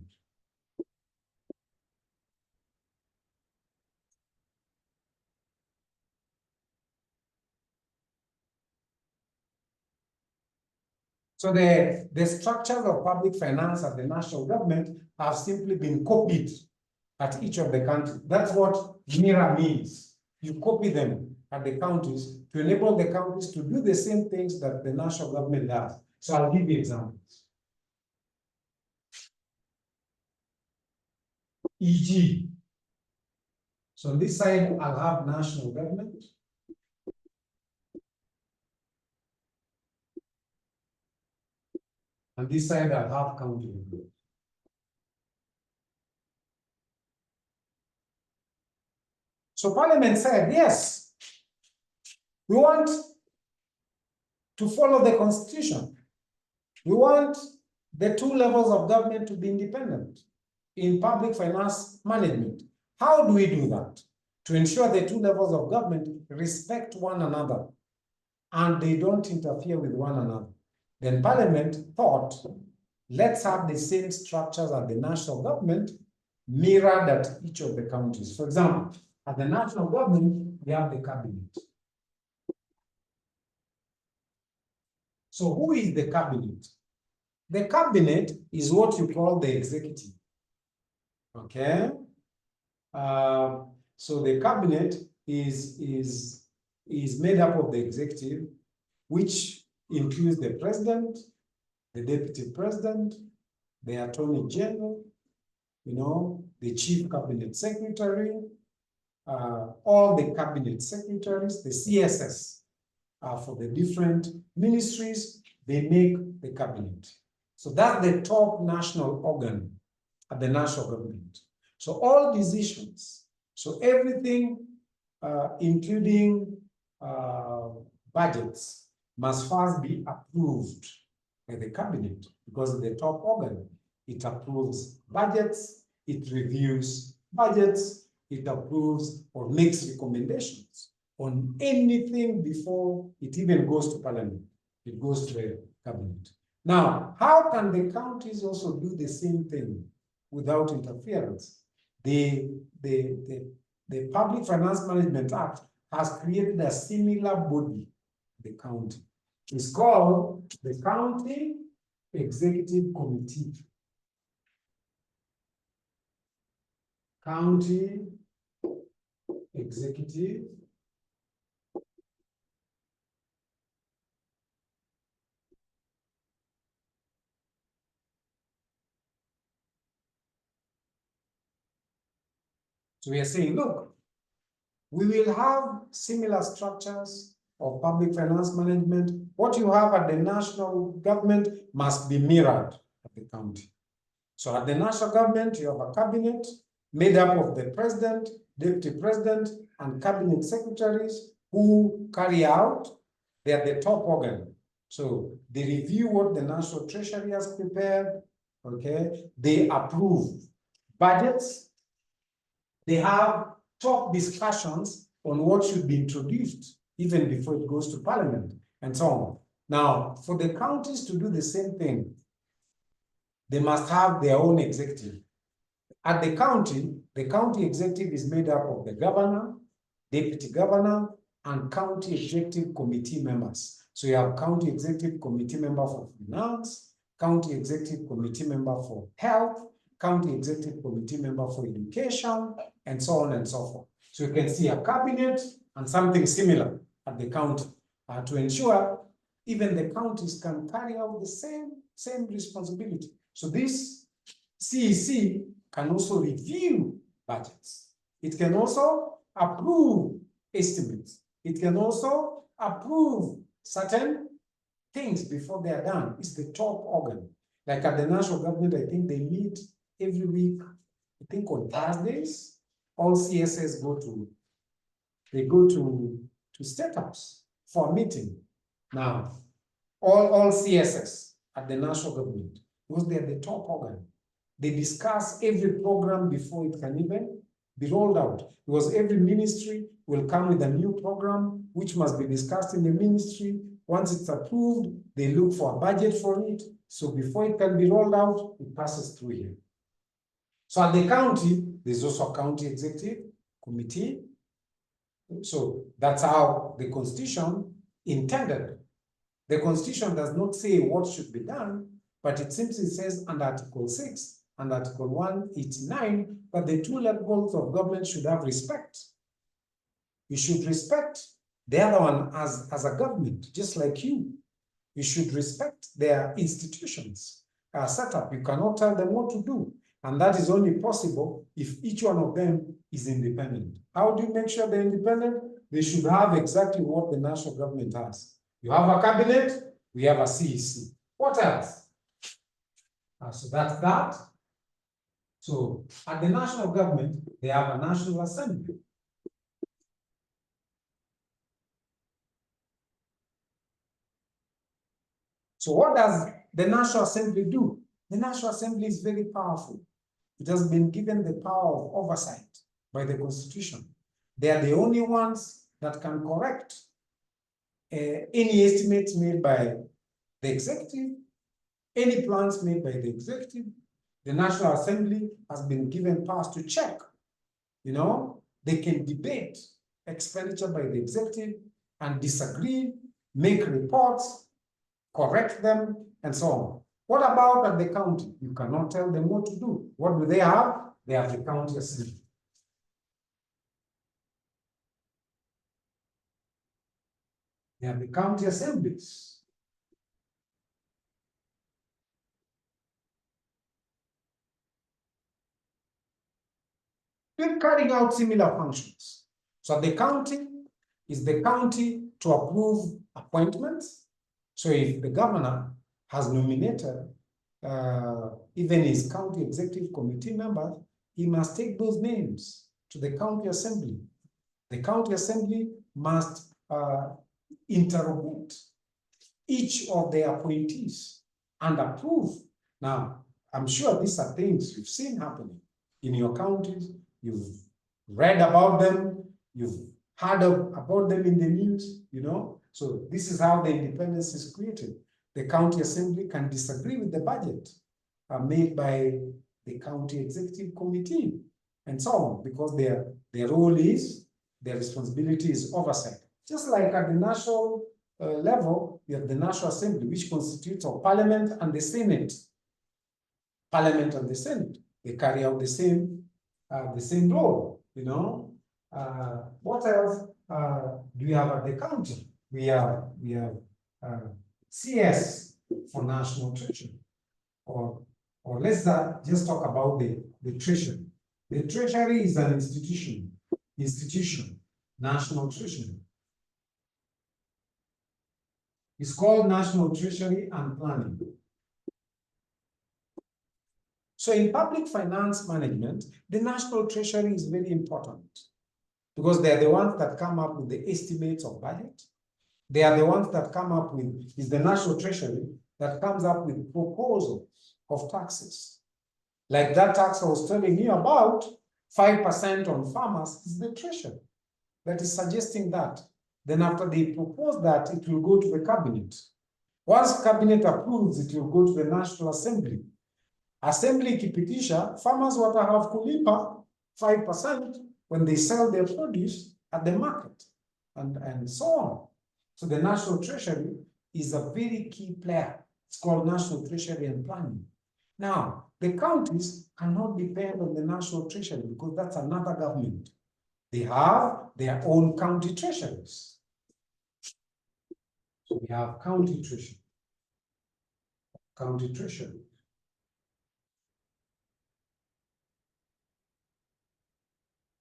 So the structures of public finance at the national government have simply been copied at each of the countries. That's what mirror means. You copy them at the counties to enable the counties to do the same things that the national government does. So I'll give you examples. E.g., so on this side, I'll have national government. And this side, I'll have county government. So Parliament said, yes, we want to follow the Constitution. We want the two levels of government to be independent in public finance management. How do we do that? To ensure the two levels of government respect one another and they don't interfere with one another. Then Parliament thought, let's have the same structures at the national government mirrored at each of the counties. For example, at the national government, we have the cabinet. So who is the cabinet? The cabinet is what you call the executive. Okay? So the cabinet is made up of the executive, which includes the president, the deputy president, the attorney general, you know, the chief cabinet secretary, all the cabinet secretaries, the CSS for the different ministries, they make the cabinet. So that's the top national organ at the national government. So all decisions, so everything, including budgets, must first be approved by the cabinet because it's the top organ. It approves budgets, it reviews budgets, it approves or makes recommendations on anything before it even goes to Parliament. It goes to the cabinet. Now, how can the counties also do the same thing without interference? The Public Finance Management Act has created a similar body, the county. It's called the County Executive Committee. County Executive So we are saying, look, we will have similar structures of public finance management. What you have at the national government must be mirrored at the county. So at the national government, you have a cabinet made up of the president, deputy president, and cabinet secretaries who carry out, they are the top organ. So they review what the national treasury has prepared, okay? They approve budgets. They have top discussions on what should be introduced even before it goes to parliament and so on. Now, for the counties to do the same thing, they must have their own executive. At the county executive is made up of the governor, deputy governor, and county executive committee members. So you have county executive committee member for finance, county executive committee member for health, county executive committee member for education, and so on and so forth. So you can see a cabinet and something similar at the county to ensure even the counties can carry out the same responsibility. So this CEC can also review budgets. It can also approve estimates. It can also approve certain things before they are done. It's the top organ. Like at the national government, I think they meet every week. I think on Thursdays, all CSS go to State House for a meeting. Now, all CSS at the national government, because they are the top organ. They discuss every program before it can even be rolled out, because every ministry will come with a new program which must be discussed in the ministry. Once it's approved, they look for a budget for it. So before it can be rolled out, it passes through here. So at the county, there's also a county executive committee. So that's how the Constitution intended. The Constitution does not say what should be done, but it simply says under Article 6 and Article 189 that the two levels of government should have respect. You should respect the other one as a government, just like you. You should respect their institutions set up. You cannot tell them what to do. And that is only possible if each one of them is independent. How do you make sure they're independent? They should have exactly what the national government has. You have a cabinet, we have a CEC. What else? So that's that. So at the national government, they have a National Assembly. So what does the National Assembly do? The National Assembly is very powerful. It has been given the power of oversight by the Constitution. They are the only ones that can correct any estimates made by the executive, any plans made by the executive. The National Assembly has been given powers to check. You know, they can debate expenditure by the executive and disagree, make reports, correct them, and so on. What about at the county? You cannot tell them what to do. What do they have? They have the county assembly. They have the county assemblies. They're carrying out similar functions. So the county is the county to approve appointments. So if the governor has nominated even his county executive committee members, he must take those names to the county assembly. The county assembly must interrogate each of the appointees and approve. Now, I'm sure these are things you've seen happening in your counties. You've read about them. You've heard about them in the news, you know. So this is how the independence is created. The county assembly can disagree with the budget made by the county executive committee and so on, because their role is, their responsibility is oversight. Just like at the national level, you have the National Assembly, which constitutes of Parliament and the Senate. Parliament and the Senate, they carry out the same role, you know. What else do we have at the county? We have CS for National Treasury, or let's just talk about the treasury. The treasury is an institution, national treasury. It's called National Treasury and Planning. So in public finance management, the national treasury is very important because they are the ones that come up with the estimates of budget. They are the ones that come up with, is the national treasury that comes up with proposals of taxes. Like that tax I was telling you about, 5% on farmers is the treasury that is suggesting that. Then after they propose that, it will go to the cabinet. Once cabinet approves, it will go to the National Assembly. Assembly ikipitisha, farmers watahave kulipa 5% when they sell their produce at the market, and so on. So the National Treasury is a very key player. It's called National Treasury and Planning. Now, the counties cannot depend on the National Treasury because that's another government. They have their own county treasuries. So we have county treasury. County treasury.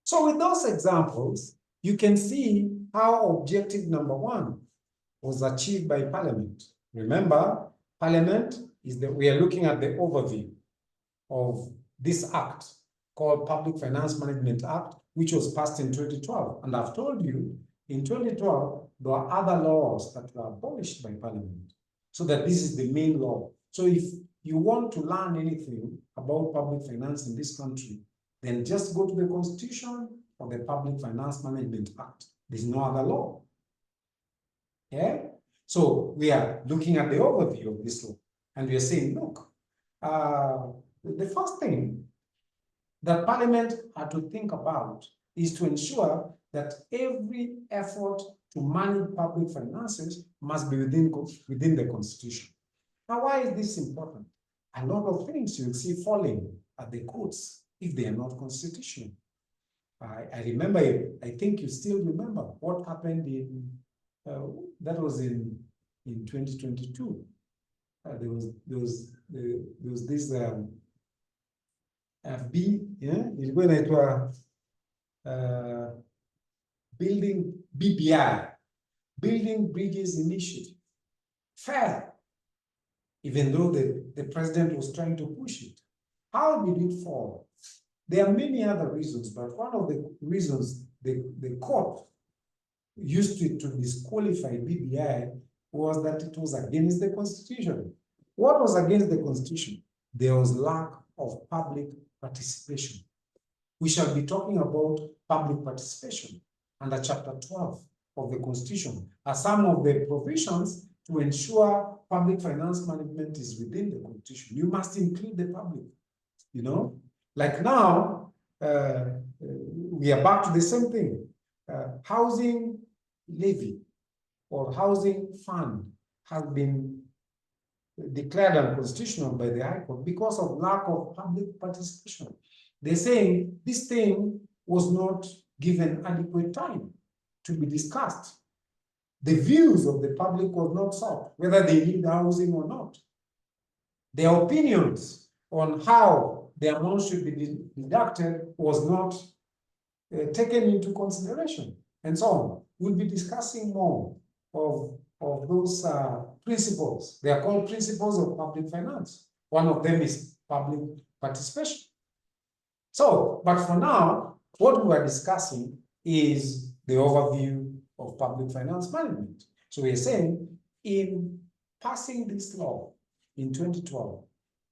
So with those examples, you can see how objective number 1 was achieved by Parliament. Remember, Parliament is we are looking at the overview of this act called Public Finance Management Act, which was passed in 2012. And I've told you, in 2012, there are other laws that were abolished by Parliament, so that this is the main law. So if you want to learn anything about public finance in this country, then just go to the Constitution or the Public Finance Management Act. There's no other law. Yeah? So we are looking at the overview of this law, and we are saying, look, the first thing that Parliament had to think about is to ensure that every effort to manage public finances must be within the Constitution. Now, why is this important? A lot of things you'll see falling at the courts if they are not constitutional. I remember, I think you still remember what happened in, that was in 2022. There was this when it was building BBI, Building Bridges Initiative, failed, even though the president was trying to push it. How did it fall? There are many other reasons, but one of the reasons the court used to disqualify BBI was that it was against the Constitution. What was against the Constitution? There was lack of public participation. We shall be talking about public participation under Chapter 12 of the Constitution as some of the provisions to ensure public finance management is within the Constitution. You must include the public, you know? Like now, we are back to the same thing. Housing levy or housing fund has been declared unconstitutional by the High Court because of lack of public participation. They're saying this thing was not given adequate time to be discussed. The views of the public was not sought, whether they need housing or not. Their opinions on how the amount should be deducted was not taken into consideration, and so on. We'll be discussing more of those principles. They are called principles of public finance. One of them is public participation. So, but for now, what we are discussing is the overview of public finance management. So we are saying, in passing this law in 2012,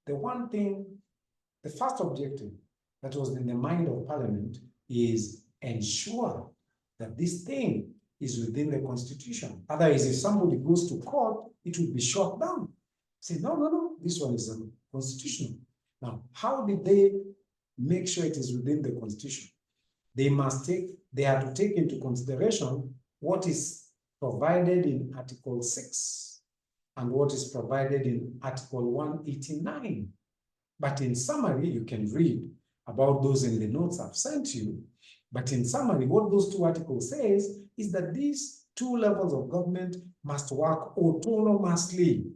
the first objective that was in the mind of Parliament is ensure that this thing is within the Constitution. Otherwise, if somebody goes to court, it will be shot down. Say, no, this one is constitutional. Now, how did they make sure it is within the Constitution? They have to take into consideration what is provided in Article 6 and what is provided in Article 189. But in summary, you can read about those in the notes I've sent you. But in summary, what those two articles says is that these two levels of government must work autonomously.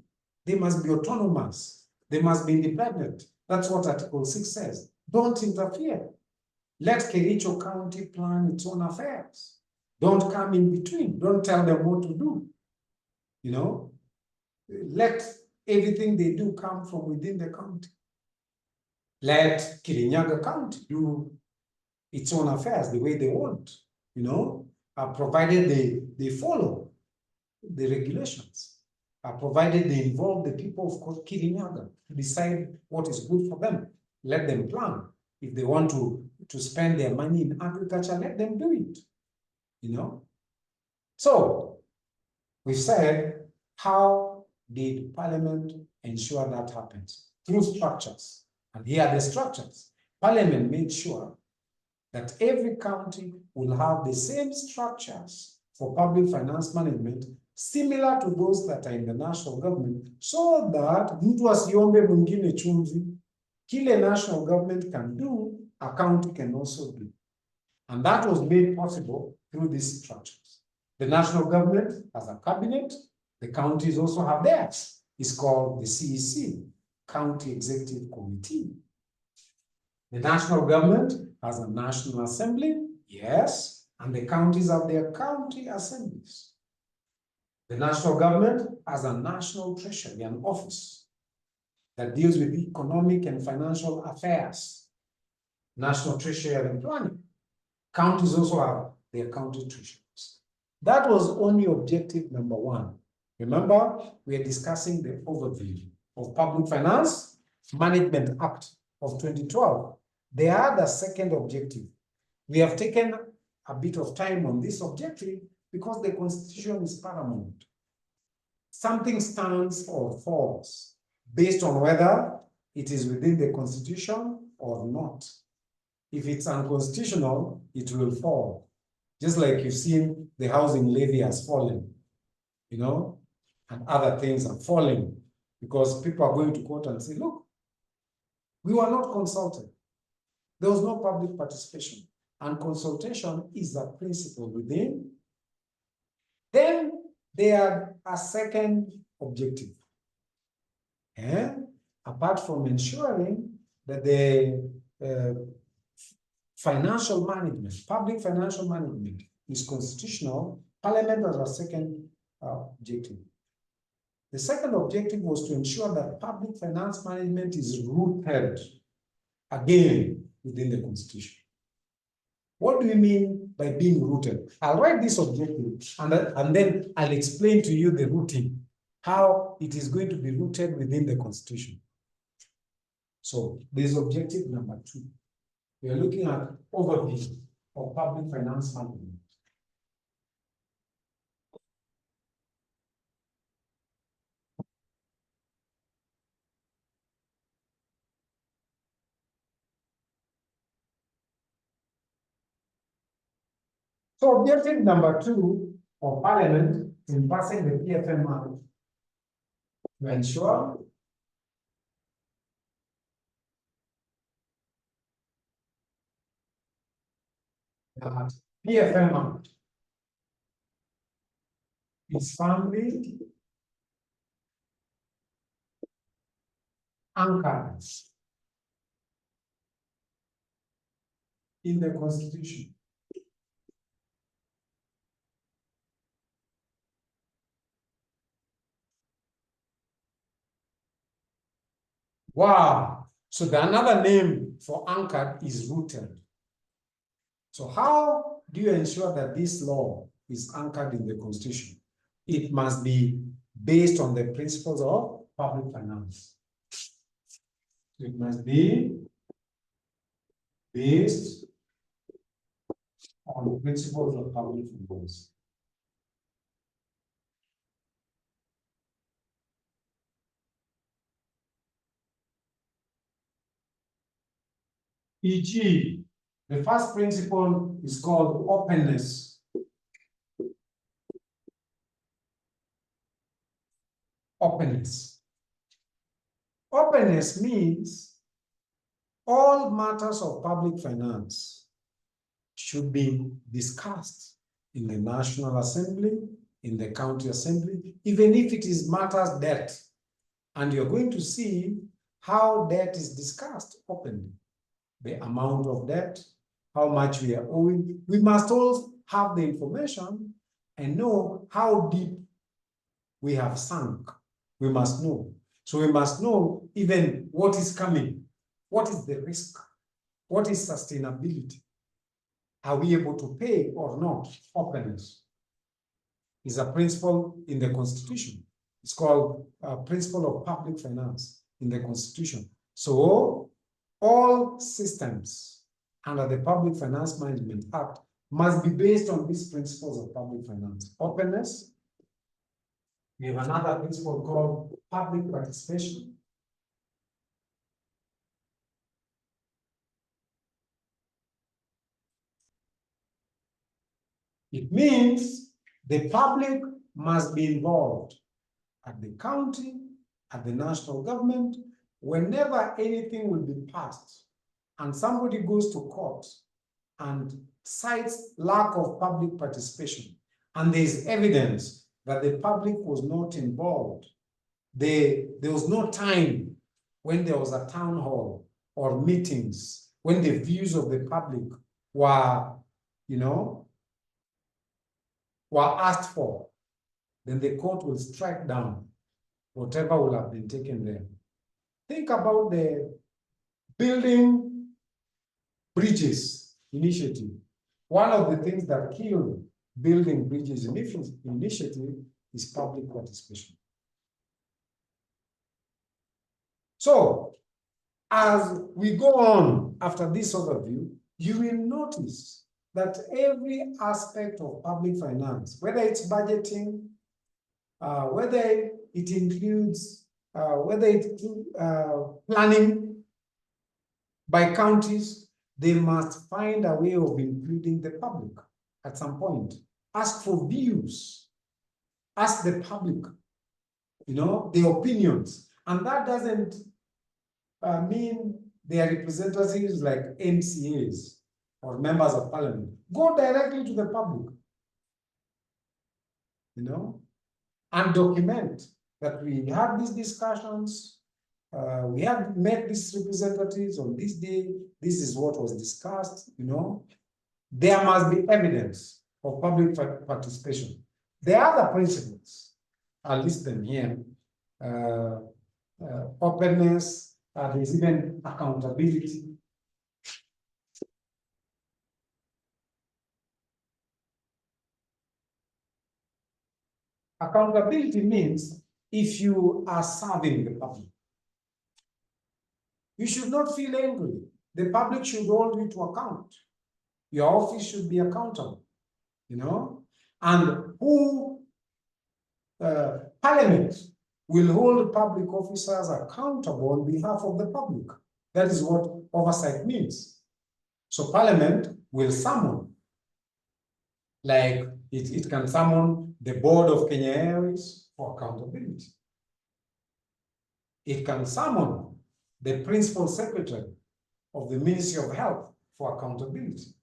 They must be autonomous. They must be independent. That's what Article 6 says. Don't interfere. Let Kericho County plan its own affairs. Don't come in between. Don't tell them what to do. You know, let everything they do come from within the county. Let Kirinyaga County do its own affairs the way they want, you know, provided they follow the regulations, provided they involve the people of Kirinyaga to decide what is good for them. Let them plan. If they want to spend their money in agriculture, let them do it, you know. So we said, how did Parliament ensure that happens? Through structures. And here are the structures. Parliament made sure that every county will have the same structures for public finance management, similar to those that are in the national government, so that mtu asiombe mwingine chumvi, kile national government can do, a county can also do. And that was made possible through these structures. The national government has a cabinet, the counties also have theirs. It's called the CEC, County Executive Committee. The national government has a national assembly, yes, and the counties have their county assemblies. The national government has a national treasury, an office that deals with economic and financial affairs, national treasury and planning. Counties also have their county treasuries. That was only objective number one. Remember, we are discussing the overview of Public Finance Management Act of 2012. They had a second objective. We have taken a bit of time on this objective because the Constitution is paramount. Something stands or falls based on whether it is within the Constitution or not. If it's unconstitutional, it will fall. Just like you've seen the housing levy has fallen, you know, and other things are falling because people are going to court and say, look, we were not consulted. There was no public participation, and consultation is a principle within. Then they had a second objective. And apart from ensuring that the financial management, public financial management is constitutional, Parliament has a second objective. The second objective was to ensure that public finance management is rooted, again, within the Constitution. What do we mean by being rooted? I'll write this objective and then I'll explain to you the rooting, how it is going to be rooted within the Constitution. So there's objective number 2. We are looking at overview of public finance management. So objective number 2 of Parliament in passing the PFM Act to ensure that PFM Act is firmly anchored in the Constitution. Wow. So another name for anchored is rooted. So how do you ensure that this law is anchored in the Constitution? It must be based on the principles of public finance. It must be based on the principles of public finance. E.g., the first principle is called openness. Openness. Openness means all matters of public finance should be discussed in the National Assembly, in the County Assembly, even if it is matters debt. And you're going to see how debt is discussed openly. The amount of debt, how much we are owing. We must also have the information and know how deep we have sunk. We must know. So we must know even what is coming. What is the risk? What is sustainability? Are we able to pay or not? Openness is a principle in the Constitution. It's called principle of public finance in the Constitution. So all systems under the Public Finance Management Act must be based on these principles of public finance. Openness. We have another principle called public participation. It means the public must be involved at the county, at the national government, whenever anything will be passed and somebody goes to court and cites lack of public participation, and there is evidence that the public was not involved. There was no time when there was a town hall or meetings, when the views of the public were, were asked for, then the court will strike down whatever will have been taken there. Think about the building bridges initiative. One of the things that killed building bridges initiative is public participation. So, as we go on after this overview, you will notice that every aspect of public finance, whether it's budgeting, whether it includes, planning by counties, they must find a way of including the public at some point. Ask for views, ask the public, the opinions. And that doesn't mean they are representatives like MCAs or members of parliament. Go directly to the public, and document that we had these discussions, we have met these representatives on this day, this is what was discussed, There must be evidence of public participation. The other principles, I'll list them here, openness, there's even accountability. Accountability means if you are serving the public, you should not feel angry. The public should hold you to account. Your office should be accountable, And Parliament will hold public officers accountable on behalf of the public. That is what oversight means. So Parliament will summon, like it can summon the board of Kenya Airways for accountability. It can summon the principal secretary of the Ministry of Health for accountability,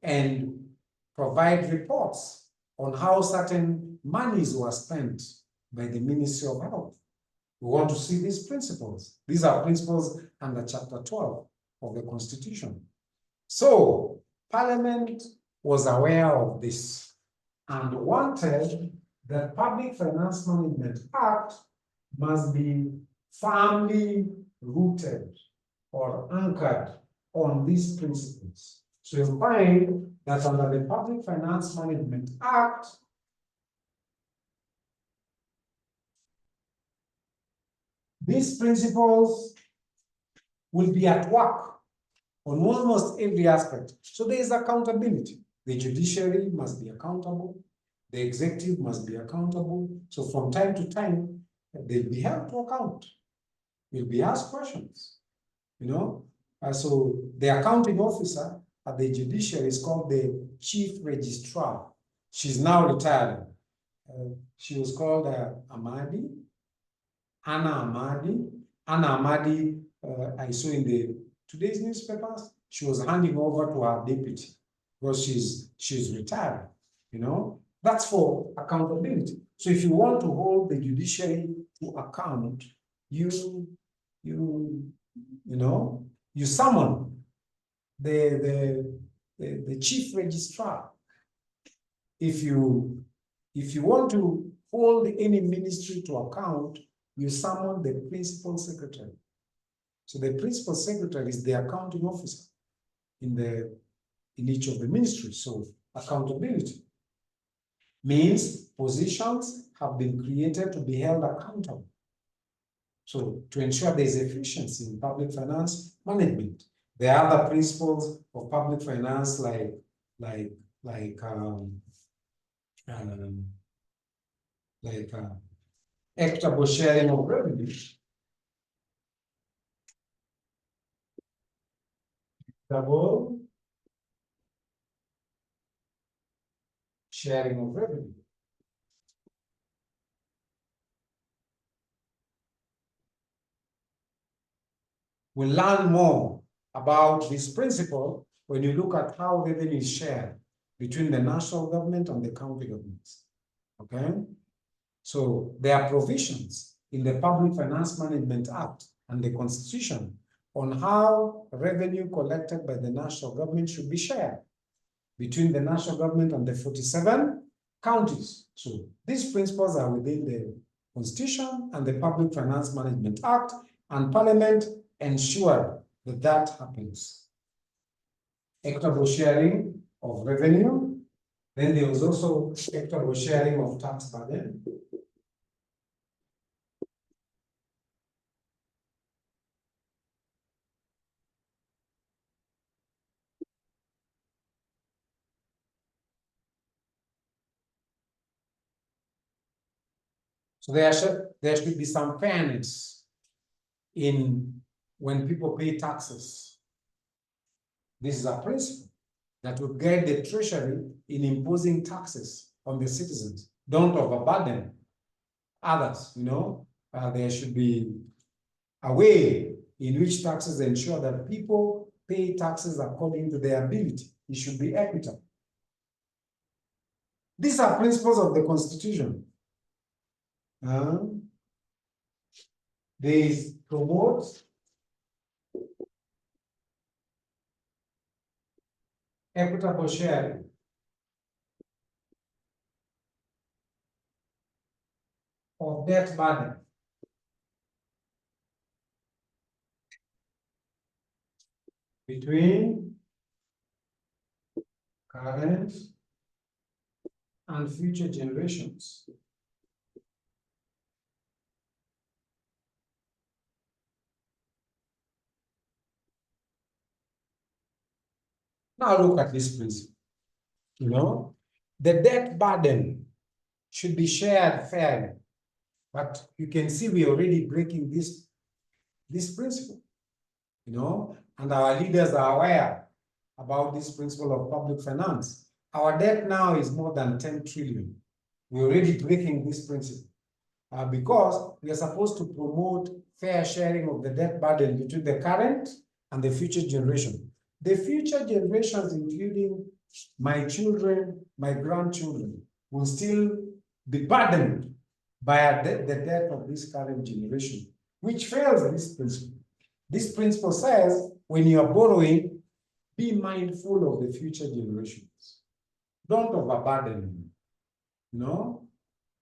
and provide reports on how certain monies were spent by the Ministry of Health. We want to see these principles. These are principles under Chapter 12 of the Constitution. So, Parliament was aware of this and wanted the Public Finance Management Act must be firmly rooted or anchored on these principles. So you find that under the Public Finance Management Act, these principles will be at work on almost every aspect. So there is accountability. The judiciary must be accountable. The executive must be accountable. So from time to time, they'll be held to account. You'll be asked questions, So the accounting officer at the judiciary is called the chief registrar. She's now retired. She was called Amadi, Anna Amadi. Anna Amadi, I saw in today's newspapers, she was handing over to her deputy because she's retired, That's for accountability. So if you want to hold the judiciary to account, you summon the chief registrar. If you want to hold any ministry to account, you summon the principal secretary. So the principal secretary is the accounting officer in each of the ministries. So accountability means positions have been created to be held accountable. So to ensure there is efficiency in public finance management, there are other principles of public finance like equitable sharing of revenue. Equitable sharing of revenue. We'll learn more about this principle when you look at how revenue is shared between the national government and the county governments. Okay? So there are provisions in the Public Finance Management Act and the Constitution on how revenue collected by the national government should be shared between the national government and the 47 counties. So these principles are within the Constitution and the Public Finance Management Act, and Parliament ensure that that happens. Equitable sharing of revenue. Then there was also equitable sharing of tax burden. So there should be some fairness in when people pay taxes. This is a principle that will guide the treasury in imposing taxes on the citizens. Don't overburden others, you know. There should be a way in which taxes ensure that people pay taxes according to their ability. It should be equitable. These are principles of the Constitution. They promote equitable sharing of debt burden between current and future generations. Now look at this principle. You know, the debt burden should be shared fairly. But you can see we're already breaking this principle, you know, and our leaders are aware about this principle of public finance. Our debt now is more than 10 trillion. We're already breaking this principle because we are supposed to promote fair sharing of the debt burden between the current and the future generation. The future generations, including my children, my grandchildren, will still be burdened by the debt of this current generation, which fails this principle. This principle says, when you are borrowing, be mindful of the future generations. Don't overburden them, you know?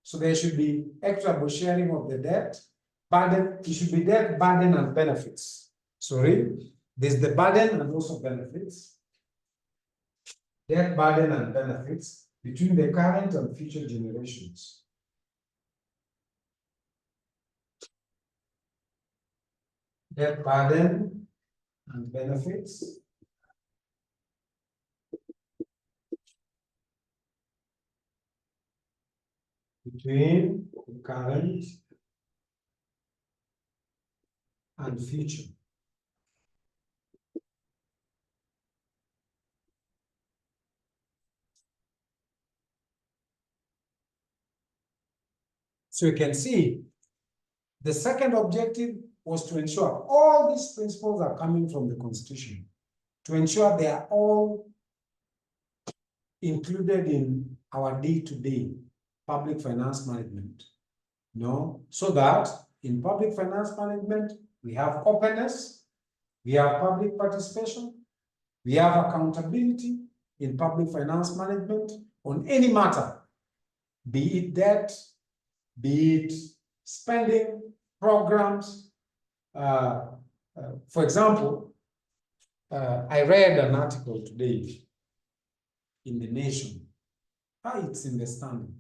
So there should be equitable sharing of the debt burden. It should be debt burden and benefits. Sorry, there's the burden and also benefits. Debt burden and benefits between the current and future generations. Debt burden and benefits between the current and future. So you can see the second objective was to ensure all these principles are coming from the Constitution, to ensure they are all included in our day-to-day public finance management, you know, so that in public finance management, we have openness, we have public participation, We have accountability in public finance management on any matter, be it debt, be it spending, programs. For example, I read an article today in The Nation. It's in the Standard.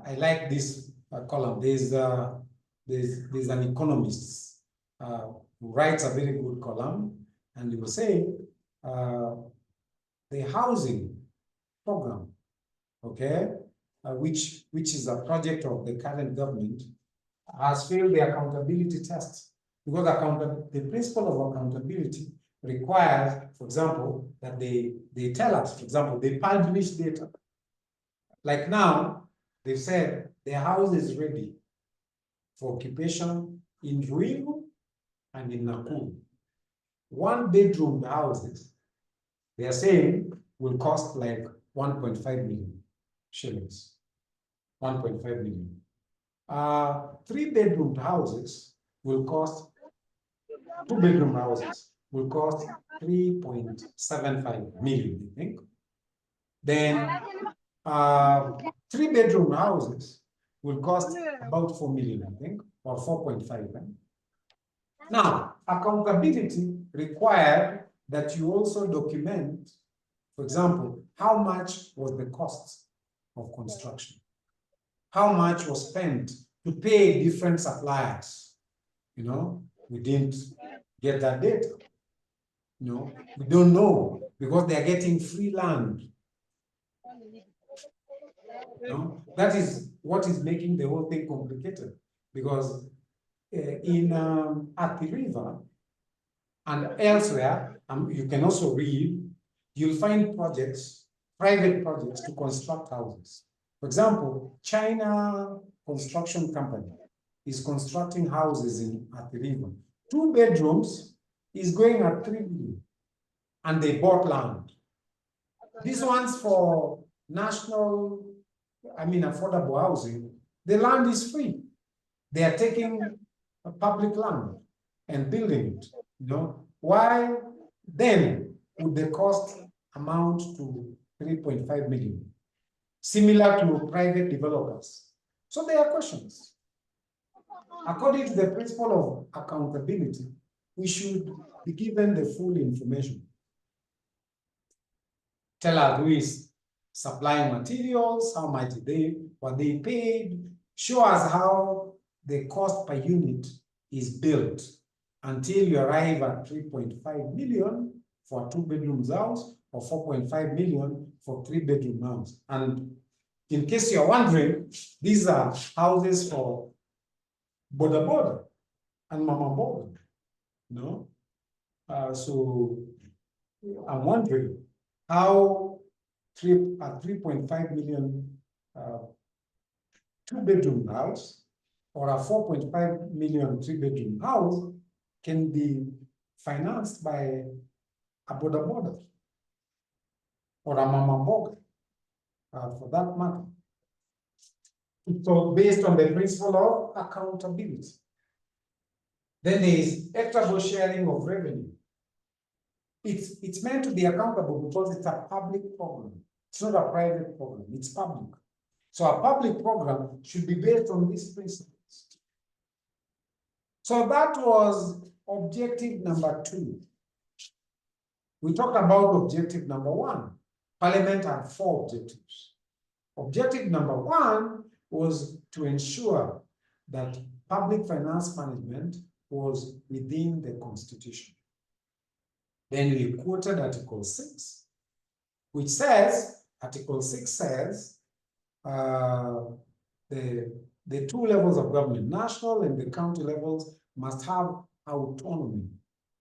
I like this column. There's an economist who writes a very good column, and he was saying the housing program, okay, which is a project of the current government, has failed the accountability test, because the principle of accountability requires, for example, that they tell us, for example, they publish data. Like now, they've said their house is ready for occupation in Ruiru and in Nakuru. One-bedroom houses, they are saying, will cost like 1.5 million shillings. 1.5 million. Three-bedroom houses will cost, two-bedroom houses will cost 3.75 million, I think. Then three-bedroom houses will cost about 4 million, I think, or 4.5. Now, accountability required that you also document, for example, how much was the cost of construction? How much was spent to pay different suppliers? You know, we didn't get that data. You know, we don't know, because they are getting free land. You know, that is what is making the whole thing complicated, because at the river and elsewhere, you can also read, you'll find projects, private projects to construct houses. For example, China Construction Company is constructing houses at the river. 2 bedrooms is going at 3 million, and they bought land. These ones for national, affordable housing, the land is free. They are taking a public land and building it. You know, why then would the cost amount to 3.5 million? Similar to private developers. So there are questions. According to the principle of accountability, we should be given the full information. Tell us who is supplying materials, how much what they paid, show us how the cost per unit is built until you arrive at 3.5 million for a 2-bedroom house or 4.5 million for 3-bedroom house. And in case you're wondering, these are houses for boda and mama boda, you know? So I'm wondering how a 3.5 million 2-bedroom house or a 4.5 million 3-bedroom house can be financed by a boda or a mama boda, for that matter. So based on the principle of accountability. Then there is equitable sharing of revenue. It's meant to be accountable because it's a public program. It's not a private program, it's public. So a public program should be based on these principles. So that was objective number 2. We talked about objective number 1. Parliament had 4 objectives. Objective number 1 was to ensure that public finance management was within the Constitution. Then we quoted Article 6, which says, Article 6 says, the 2 levels of government, national and the county levels, must have autonomy.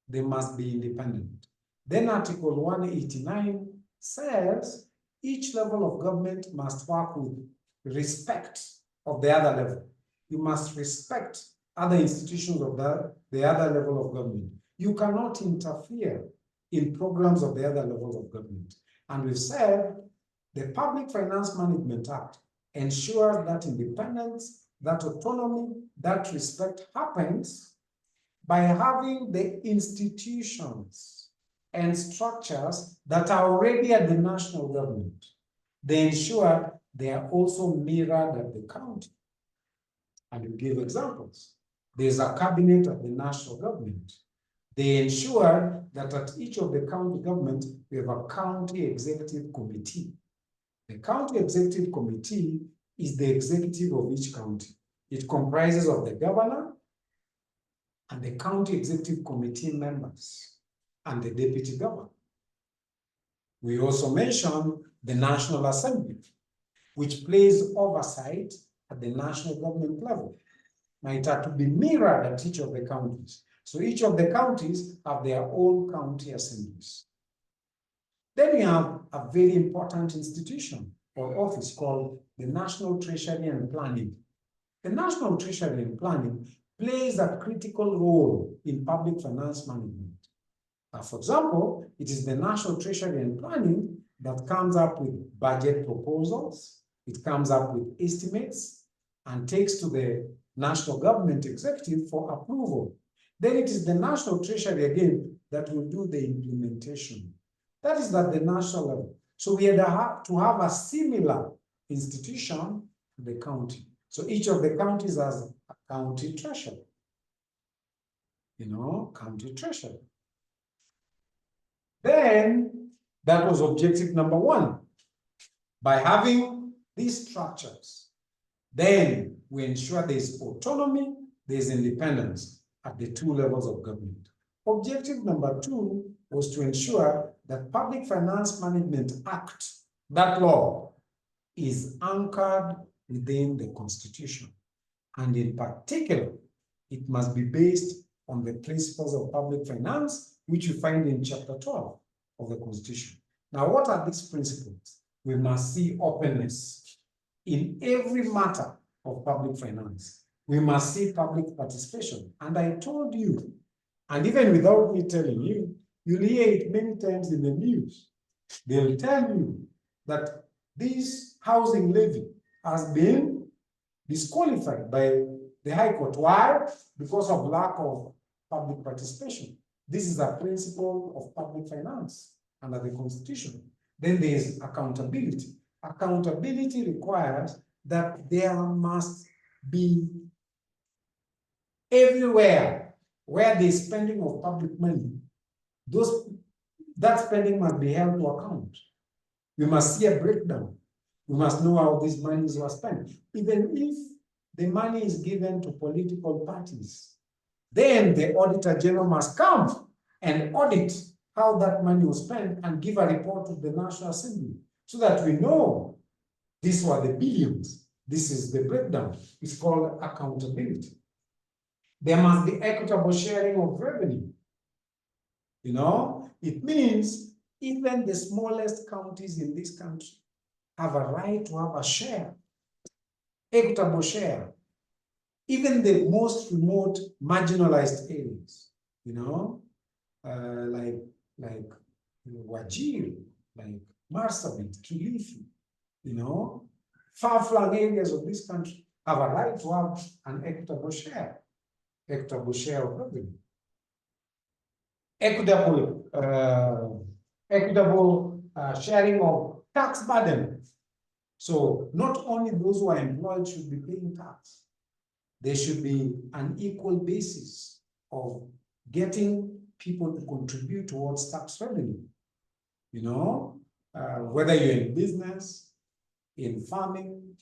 They must be independent. Then Article 189 says, each level of government must work with respect of the other level. You must respect other institutions of the other level of government. You cannot interfere in programs of the other levels of government. And we've said the Public Finance Management Act ensures that independence, that autonomy, that respect happens by having the institutions and structures that are already at the national government. They ensure they are also mirrored at the county. And we give examples. There's a cabinet at the national government. They ensure that at each of the county government, we have a county executive committee. The county executive committee is the executive of each county. It comprises of the governor and the county executive committee members and the deputy governor. We also mention the National Assembly, which plays oversight at the national government level. Now, it had to be mirrored at each of the counties. So each of the counties have their own county assemblies. Then we have a very important institution or office called the National Treasury and Planning. The National Treasury and Planning plays a critical role in public finance management. For example, it is the National Treasury and Planning that comes up with budget proposals, it comes up with estimates, and takes to the national government executive for approval. Then it is the National Treasury again that will do the implementation. That is at the national level. So we had to have a similar institution to the county. So each of the counties has a county treasurer. County treasurer. Then that was objective number one. By having these structures, then we ensure there's autonomy, there's independence at the two levels of government. Objective number two was to ensure that Public Finance Management Act, that law, is anchored within the Constitution. And in particular, it must be based on the principles of public finance, which you find in Chapter 12 of the Constitution. Now, what are these principles? We must see openness in every matter of public finance. We must see public participation. And I told you, and even without me telling you, you'll hear it many times in the news. They'll tell you that this housing levy has been disqualified by the High Court. Why? Because of lack of public participation. This is a principle of public finance under the Constitution. Then there's accountability. Accountability requires that there must be everywhere where there's spending of public money, that spending must be held to account. We must see a breakdown. We must know how these monies were spent. Even if the money is given to political parties, then the Auditor General must come and audit how that money was spent and give a report to the National Assembly so that we know these were the billions. This is the breakdown. It's called accountability. There must be equitable sharing of revenue. It means even the smallest counties in this country have a right to have a share, equitable share. Even the most remote, marginalized areas, like Wajir, like Marsabit, Kilifi, far-flung areas of this country have a right to have an equitable share of revenue. Equitable sharing of tax burden. So not only those who are employed should be paying tax, there should be an equal basis of getting people to contribute towards tax revenue. Whether you're in business, in farming,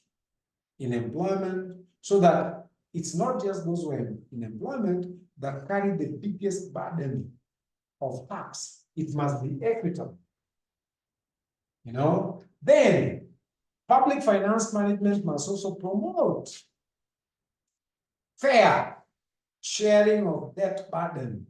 in employment, so that it's not just those who are in employment that carry the biggest burden of tax. It must be equitable. Then public finance management must also promote fair sharing of debt burden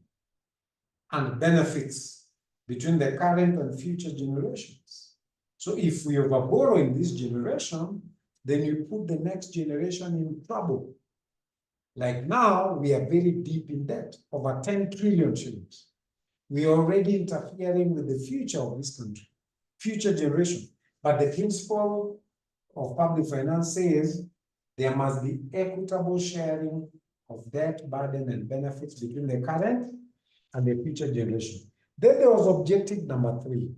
and benefits between the current and future generations. So if we overborrow in this generation, then you put the next generation in trouble. Like now, we are very deep in debt, over 10 trillion shillings. We are already interfering with the future of this country, future generation. But the principle of public finance says there must be equitable sharing of debt, burden, and benefits between the current and the future generation. Then there was objective number 3.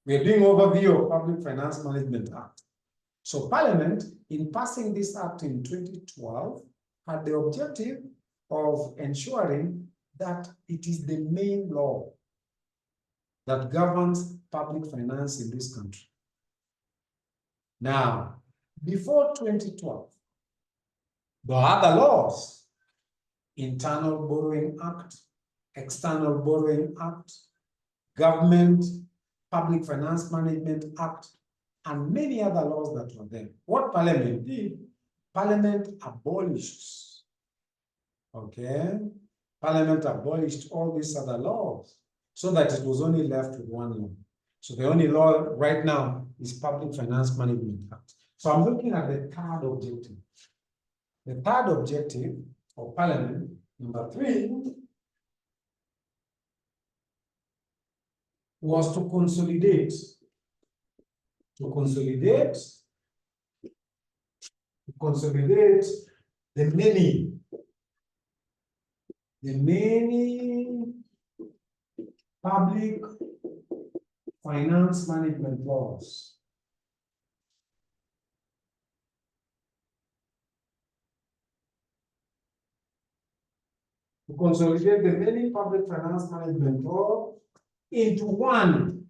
We're doing overview of Public Finance Management Act. So Parliament, in passing this act in 2012, had the objective of ensuring that it is the main law that governs public finance in this country. Now, before 2012, there are other laws: Internal Borrowing Act, External Borrowing Act, Government Public Finance Management Act, and many other laws that were there. What Parliament did, Parliament abolished, okay? Parliament abolished all these other laws so that it was only left with one law. So the only law right now is Public Finance Management Act. So I'm looking at the third objective. The third objective of Parliament, number 3, was to consolidate the many public finance management laws. To consolidate the many public finance management laws into one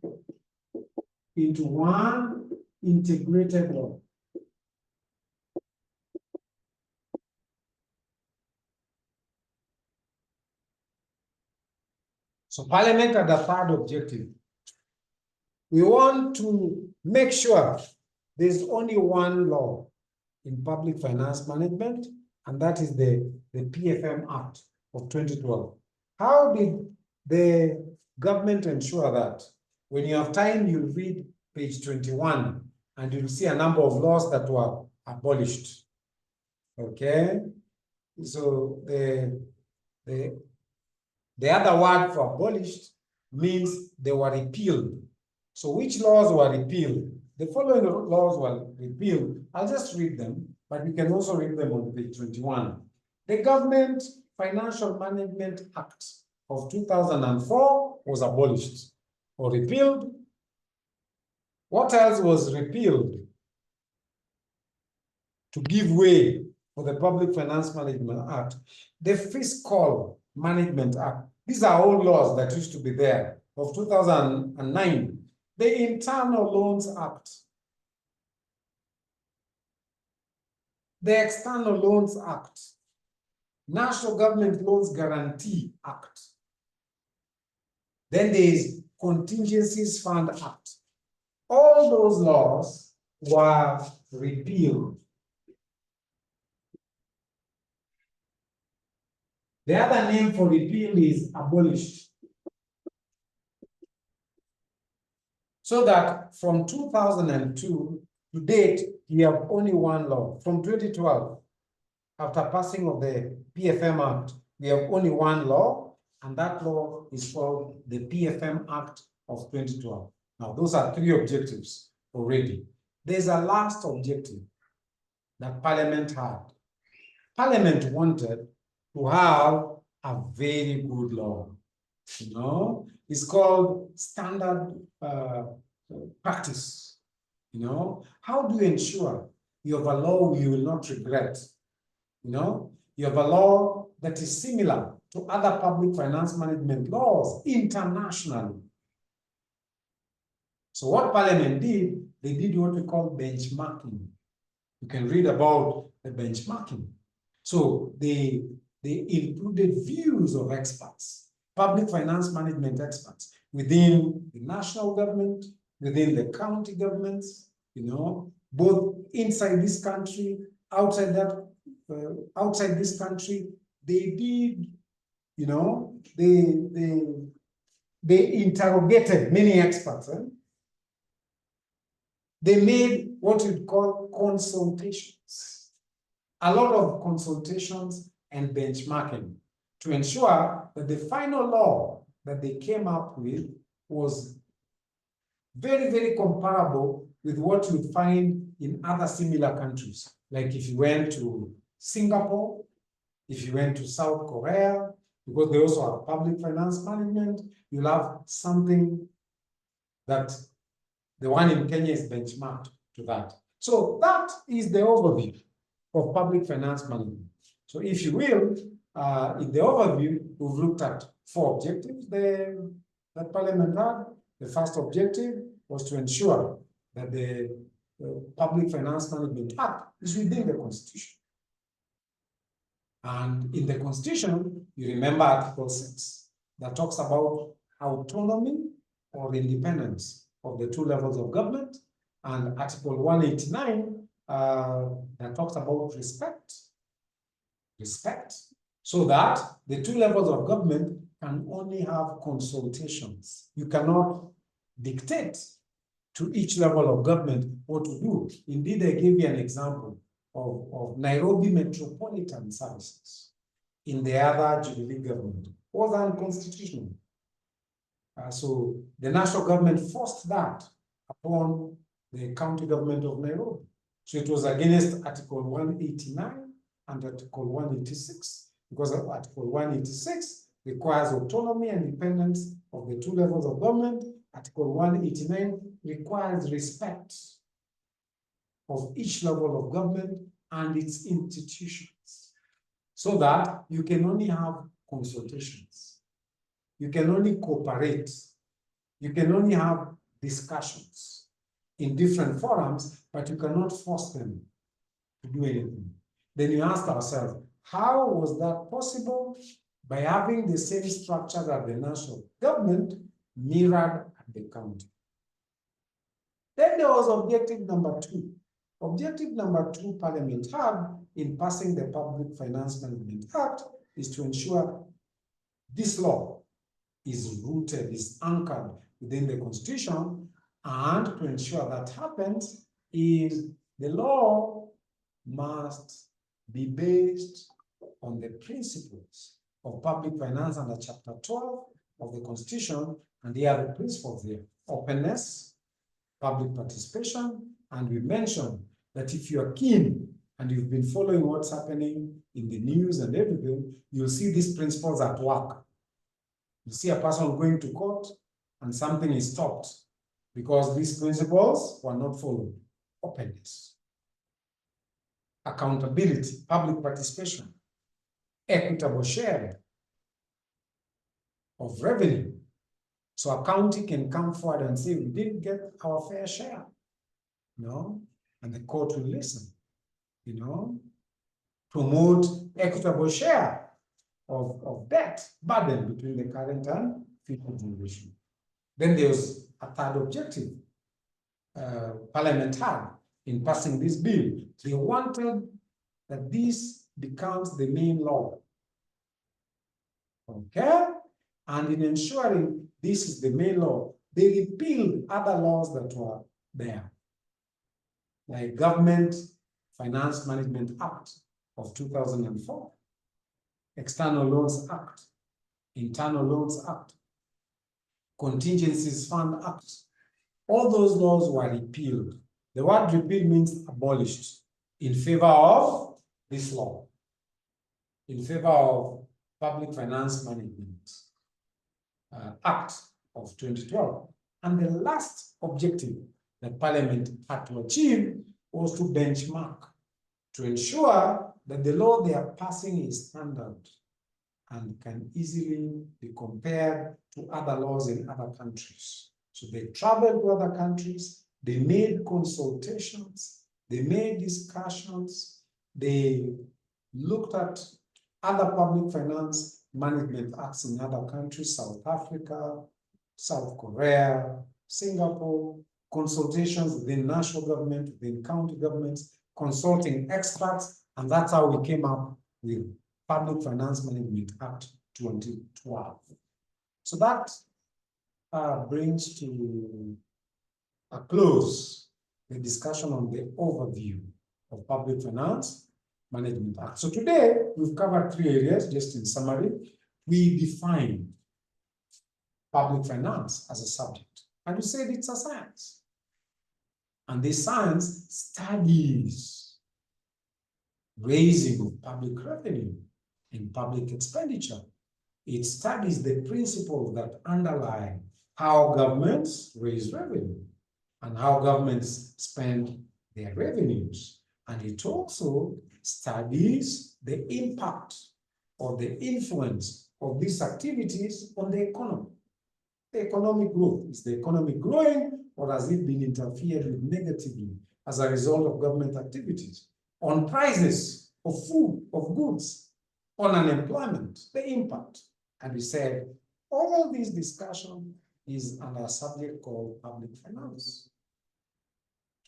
integrated law. So Parliament had a third objective. We want to make sure there's only one law in public finance management, and that is the PFM Act of 2012. How did the government ensure that? When you have time, you'll read page 21, and you'll see a number of laws that were abolished. Okay? So the other word for abolished means they were repealed. So which laws were repealed? The following laws were repealed. I'll just read them, but you can also read them on page 21. The Government Financial Management Act of 2004 was abolished or repealed. What else was repealed to give way for the Public Finance Management Act? The Fiscal Management Act. These are all laws that used to be there of 2009. The Internal Loans Act. The External Loans Act. National Government Loans Guarantee Act. Then there is Contingencies Fund Act. All those laws were repealed. The other name for repeal is abolished. So that from 2002 to date, we have only one law. From 2012, after passing of the PFM Act, we have only one law, and that law is called the PFM Act of 2012. Now, those are 3 objectives already. There's a last objective that Parliament had. Parliament wanted to have a very good law. You know, it's called standard practice. You know, how do you ensure you have a law you will not regret? You know, you have a law that is similar to other public finance management laws internationally. So what Parliament did, they did what we call benchmarking. You can read about the benchmarking. So they included views of experts, public finance management experts within the national government, within the county governments, you know, both inside this country, outside that, outside this country. They did, you know, they interrogated many experts. They made what you'd call consultations, a lot of consultations and benchmarking to ensure that the final law that they came up with was very, very comparable with what you would find in other similar countries. Like if you went to Singapore, if you went to South Korea, because they also have public finance management. You'll have something that the one in Kenya is benchmarked to that. So that is the overview of public finance management. So if you will, in the overview, we've looked at 4 objectives that Parliament had. The first objective was to ensure that the Public Finance Management Act is within the Constitution. And in the Constitution, you remember Article 6 that talks about autonomy or independence of the 2 levels of government, and Article 189 that talks about respect, so that the 2 levels of government can only have consultations. You cannot dictate to each level of government what to do. Indeed, I gave you an example of Nairobi Metropolitan Services in the other Jubilee government was unconstitutional. So the national government forced that upon the county government of Nairobi. So it was against Article 189 and Article 186, because Article 186 requires autonomy and independence of the 2 levels of government. Article 189 requires respect of each level of government and its institutions, so that you can only have consultations, you can only cooperate, you can only have discussions in different forums, but you cannot force them to do anything. Then you ask ourselves, how was that possible? By having the same structure that the national government mirrored at the county. Then there was objective number 2. Objective number 2 Parliament had in passing the Public Finance Management Act is to ensure this law is rooted, is anchored within the Constitution, and to ensure that happens is the law must be based on the principles of public finance under Chapter 12 of the Constitution, and here are the principles there: openness, public participation, and we mentioned that if you are keen and you've been following what's happening in the news and everything, you'll see these principles at work. You see a person going to court and something is stopped because these principles were not followed. Openness, accountability, public participation, equitable sharing of revenue. So a county can come forward and say, we didn't get our fair share, and the court will listen, promote equitable share of debt burden between the current and future generation. Then there's a third objective Parliament had in passing this bill. They wanted that this becomes the main law. Okay? And in ensuring this is the main law, they repealed other laws that were there, like Government Finance Management Act of 2004, External Loans Act, Internal Loans Act, Contingencies Fund Act. All those laws were repealed. The word repealed means abolished in favor of this law, in favor of Public Finance Management Act of 2012. And the last objective that Parliament had to achieve was to benchmark, to ensure that the law they are passing is standard and can easily be compared to other laws in other countries. So they traveled to other countries, they made consultations, they made discussions, they looked at other public finance management acts in other countries, South Africa, South Korea, Singapore, consultations within national government, within county governments, consulting experts, and that's how we came up with Public Finance Management Act 2012. So that brings to a close the discussion on the overview of Public Finance Management Act. So today we've covered 3 areas, just in summary. We defined public finance as a subject, and we said it's a science. And this science studies raising of public revenue and public expenditure It studies the principles that underlie how governments raise revenue and how governments spend their revenues. And it also studies the impact or the influence of these activities on the economy. The economic growth. Is the economy growing, or has it been interfered with negatively as a result of government activities? On prices of food, of goods, on unemployment, the impact. And we said, all this discussion is under a subject called public finance.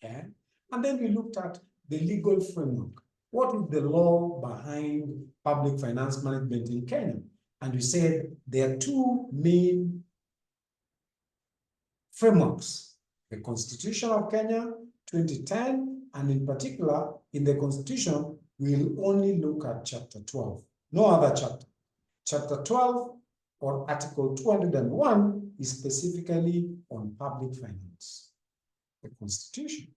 Okay? And then we looked at the legal framework. What is the law behind public finance management in Kenya? And we said there are two main frameworks: the Constitution of Kenya, 2010, and in particular, in the Constitution, we'll only look at Chapter 12, no other chapter. Chapter 12 or Article 201 is specifically on public finance, the Constitution.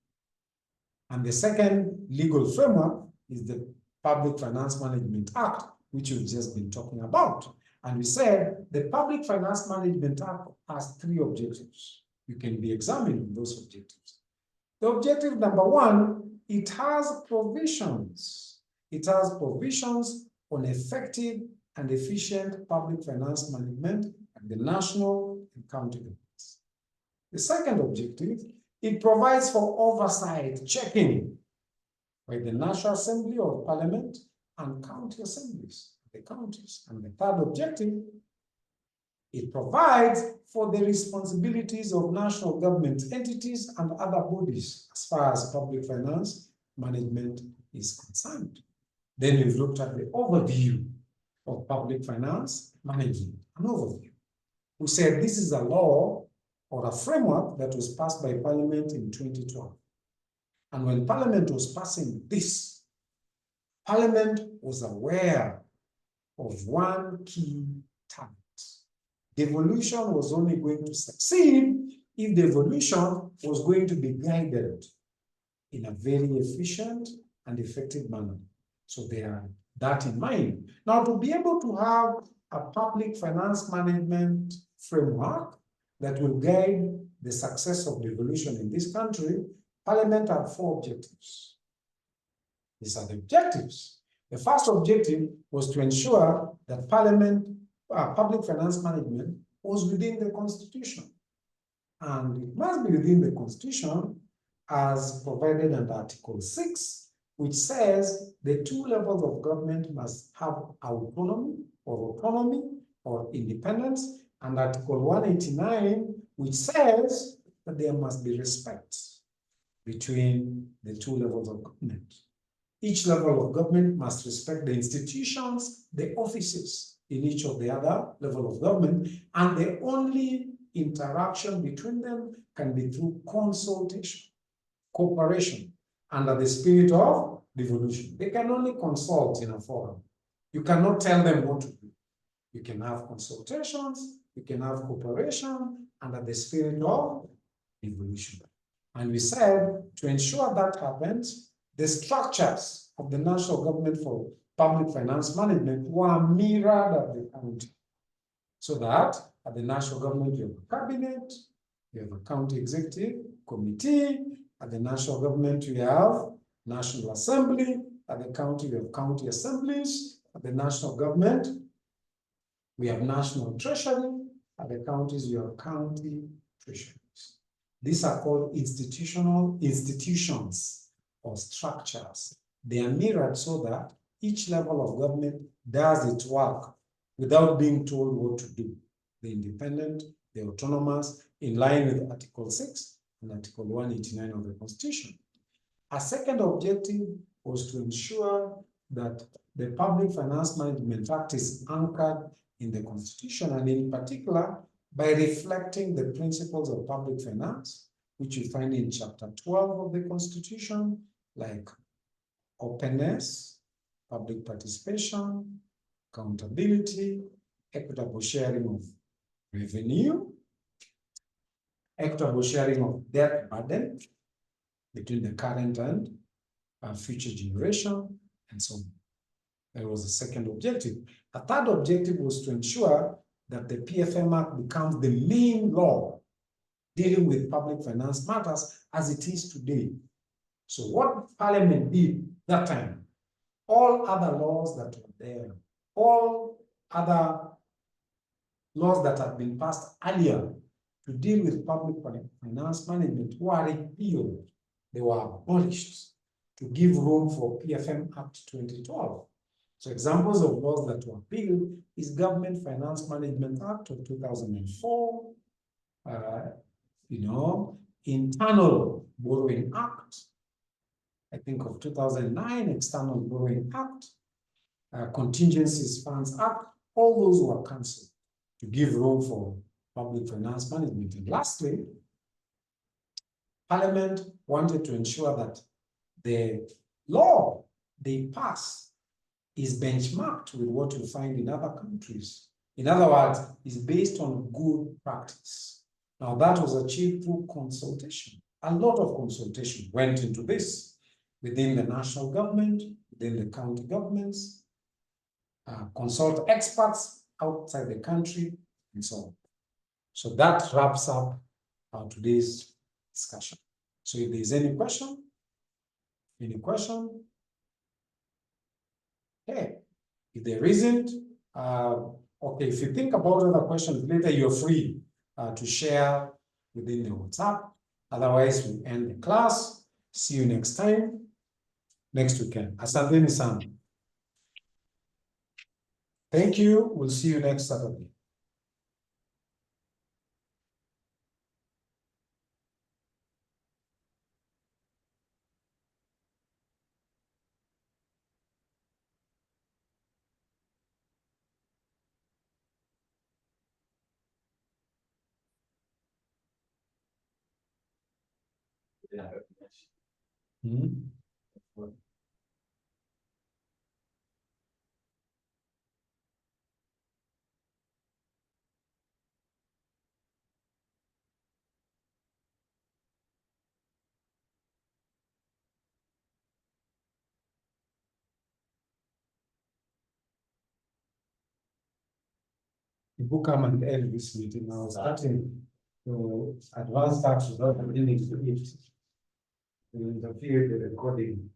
And the second legal framework is the Public Finance Management Act, which we've just been talking about. And we said the Public Finance Management Act has three objectives. You can be examining those objectives. The objective number one, it has provisions. It has provisions on effective and efficient public finance management at the national and county governments. The second objective, it provides for oversight, checking by the National Assembly or Parliament and county assemblies, the counties. And the third objective, it provides for the responsibilities of national government entities and other bodies as far as public finance management is concerned. Then we've looked at the overview of public finance management, an overview. We said this is a law or a framework that was passed by Parliament in 2012. And when Parliament was passing this, Parliament was aware of one key target. Devolution was only going to succeed if devolution was going to be guided in a very efficient and effective manner. So they are that in mind. Now, to be able to have a public finance management framework that will guide the success of devolution in this country, Parliament had four objectives. These are the objectives. The first objective was to ensure that public finance management was within the Constitution. And it must be within the Constitution as provided under Article 6, which says the two levels of government must have autonomy or independence, and Article 189, which says that there must be respect between the two levels of government. Each level of government must respect the institutions, the offices in each of the other level of government, and the only interaction between them can be through consultation, cooperation, under the spirit of devolution. They can only consult in a forum. You cannot tell them what to do. You can have consultations, you can have cooperation under the spirit of devolution. And we said to ensure that happens, the structures of the national government for public finance management were mirrored at the county. So that at the national government, you have a cabinet, you have a county executive committee, at the national government, you have National Assembly, at the county, you have county assemblies, at the national government, we have national treasury, at the counties, you have county treasuries. These are called institutions or structures. They are mirrored so that each level of government does its work without being told what to do. The independent, the autonomous, in line with Article 6 and Article 189 of the Constitution. A second objective was to ensure that the Public Finance Management Act is anchored in the Constitution, and in particular, by reflecting the principles of public finance, which you find in Chapter 12 of the Constitution, like openness, public participation, accountability, equitable sharing of revenue, equitable sharing of debt burden between the current and future generation, and so on. That was the second objective. A third objective was to ensure that the PFM Act becomes the main law dealing with public finance matters as it is today. So what Parliament did that time, all other laws that were there, all other laws that had been passed earlier to deal with public finance management were repealed. They were abolished to give room for PFM Act 2012. So examples of laws that were repealed is Government Finance Management Act of 2004, Internal Borrowing Act, I think of 2009, External Borrowing Act, Contingencies Funds Act, all those were cancelled to give room for public finance management. And lastly, Parliament wanted to ensure that the law they pass is benchmarked with what you find in other countries. In other words, is based on good practice. Now that was achieved through consultation. A lot of consultation went into this within the national government, within the county governments, consult experts outside the country, and so on. So that wraps up today's discussion. So if there's any question? Okay. If there isn't, okay, if you think about other questions later, you're free to share within the WhatsApp. Otherwise, we end the class. See you next time, next weekend. Asanteni sana. Thank you. We'll see you next Saturday. Yeah. People come and end this meeting now, starting to advance tax without beginning to eat. Will interfere with the recording.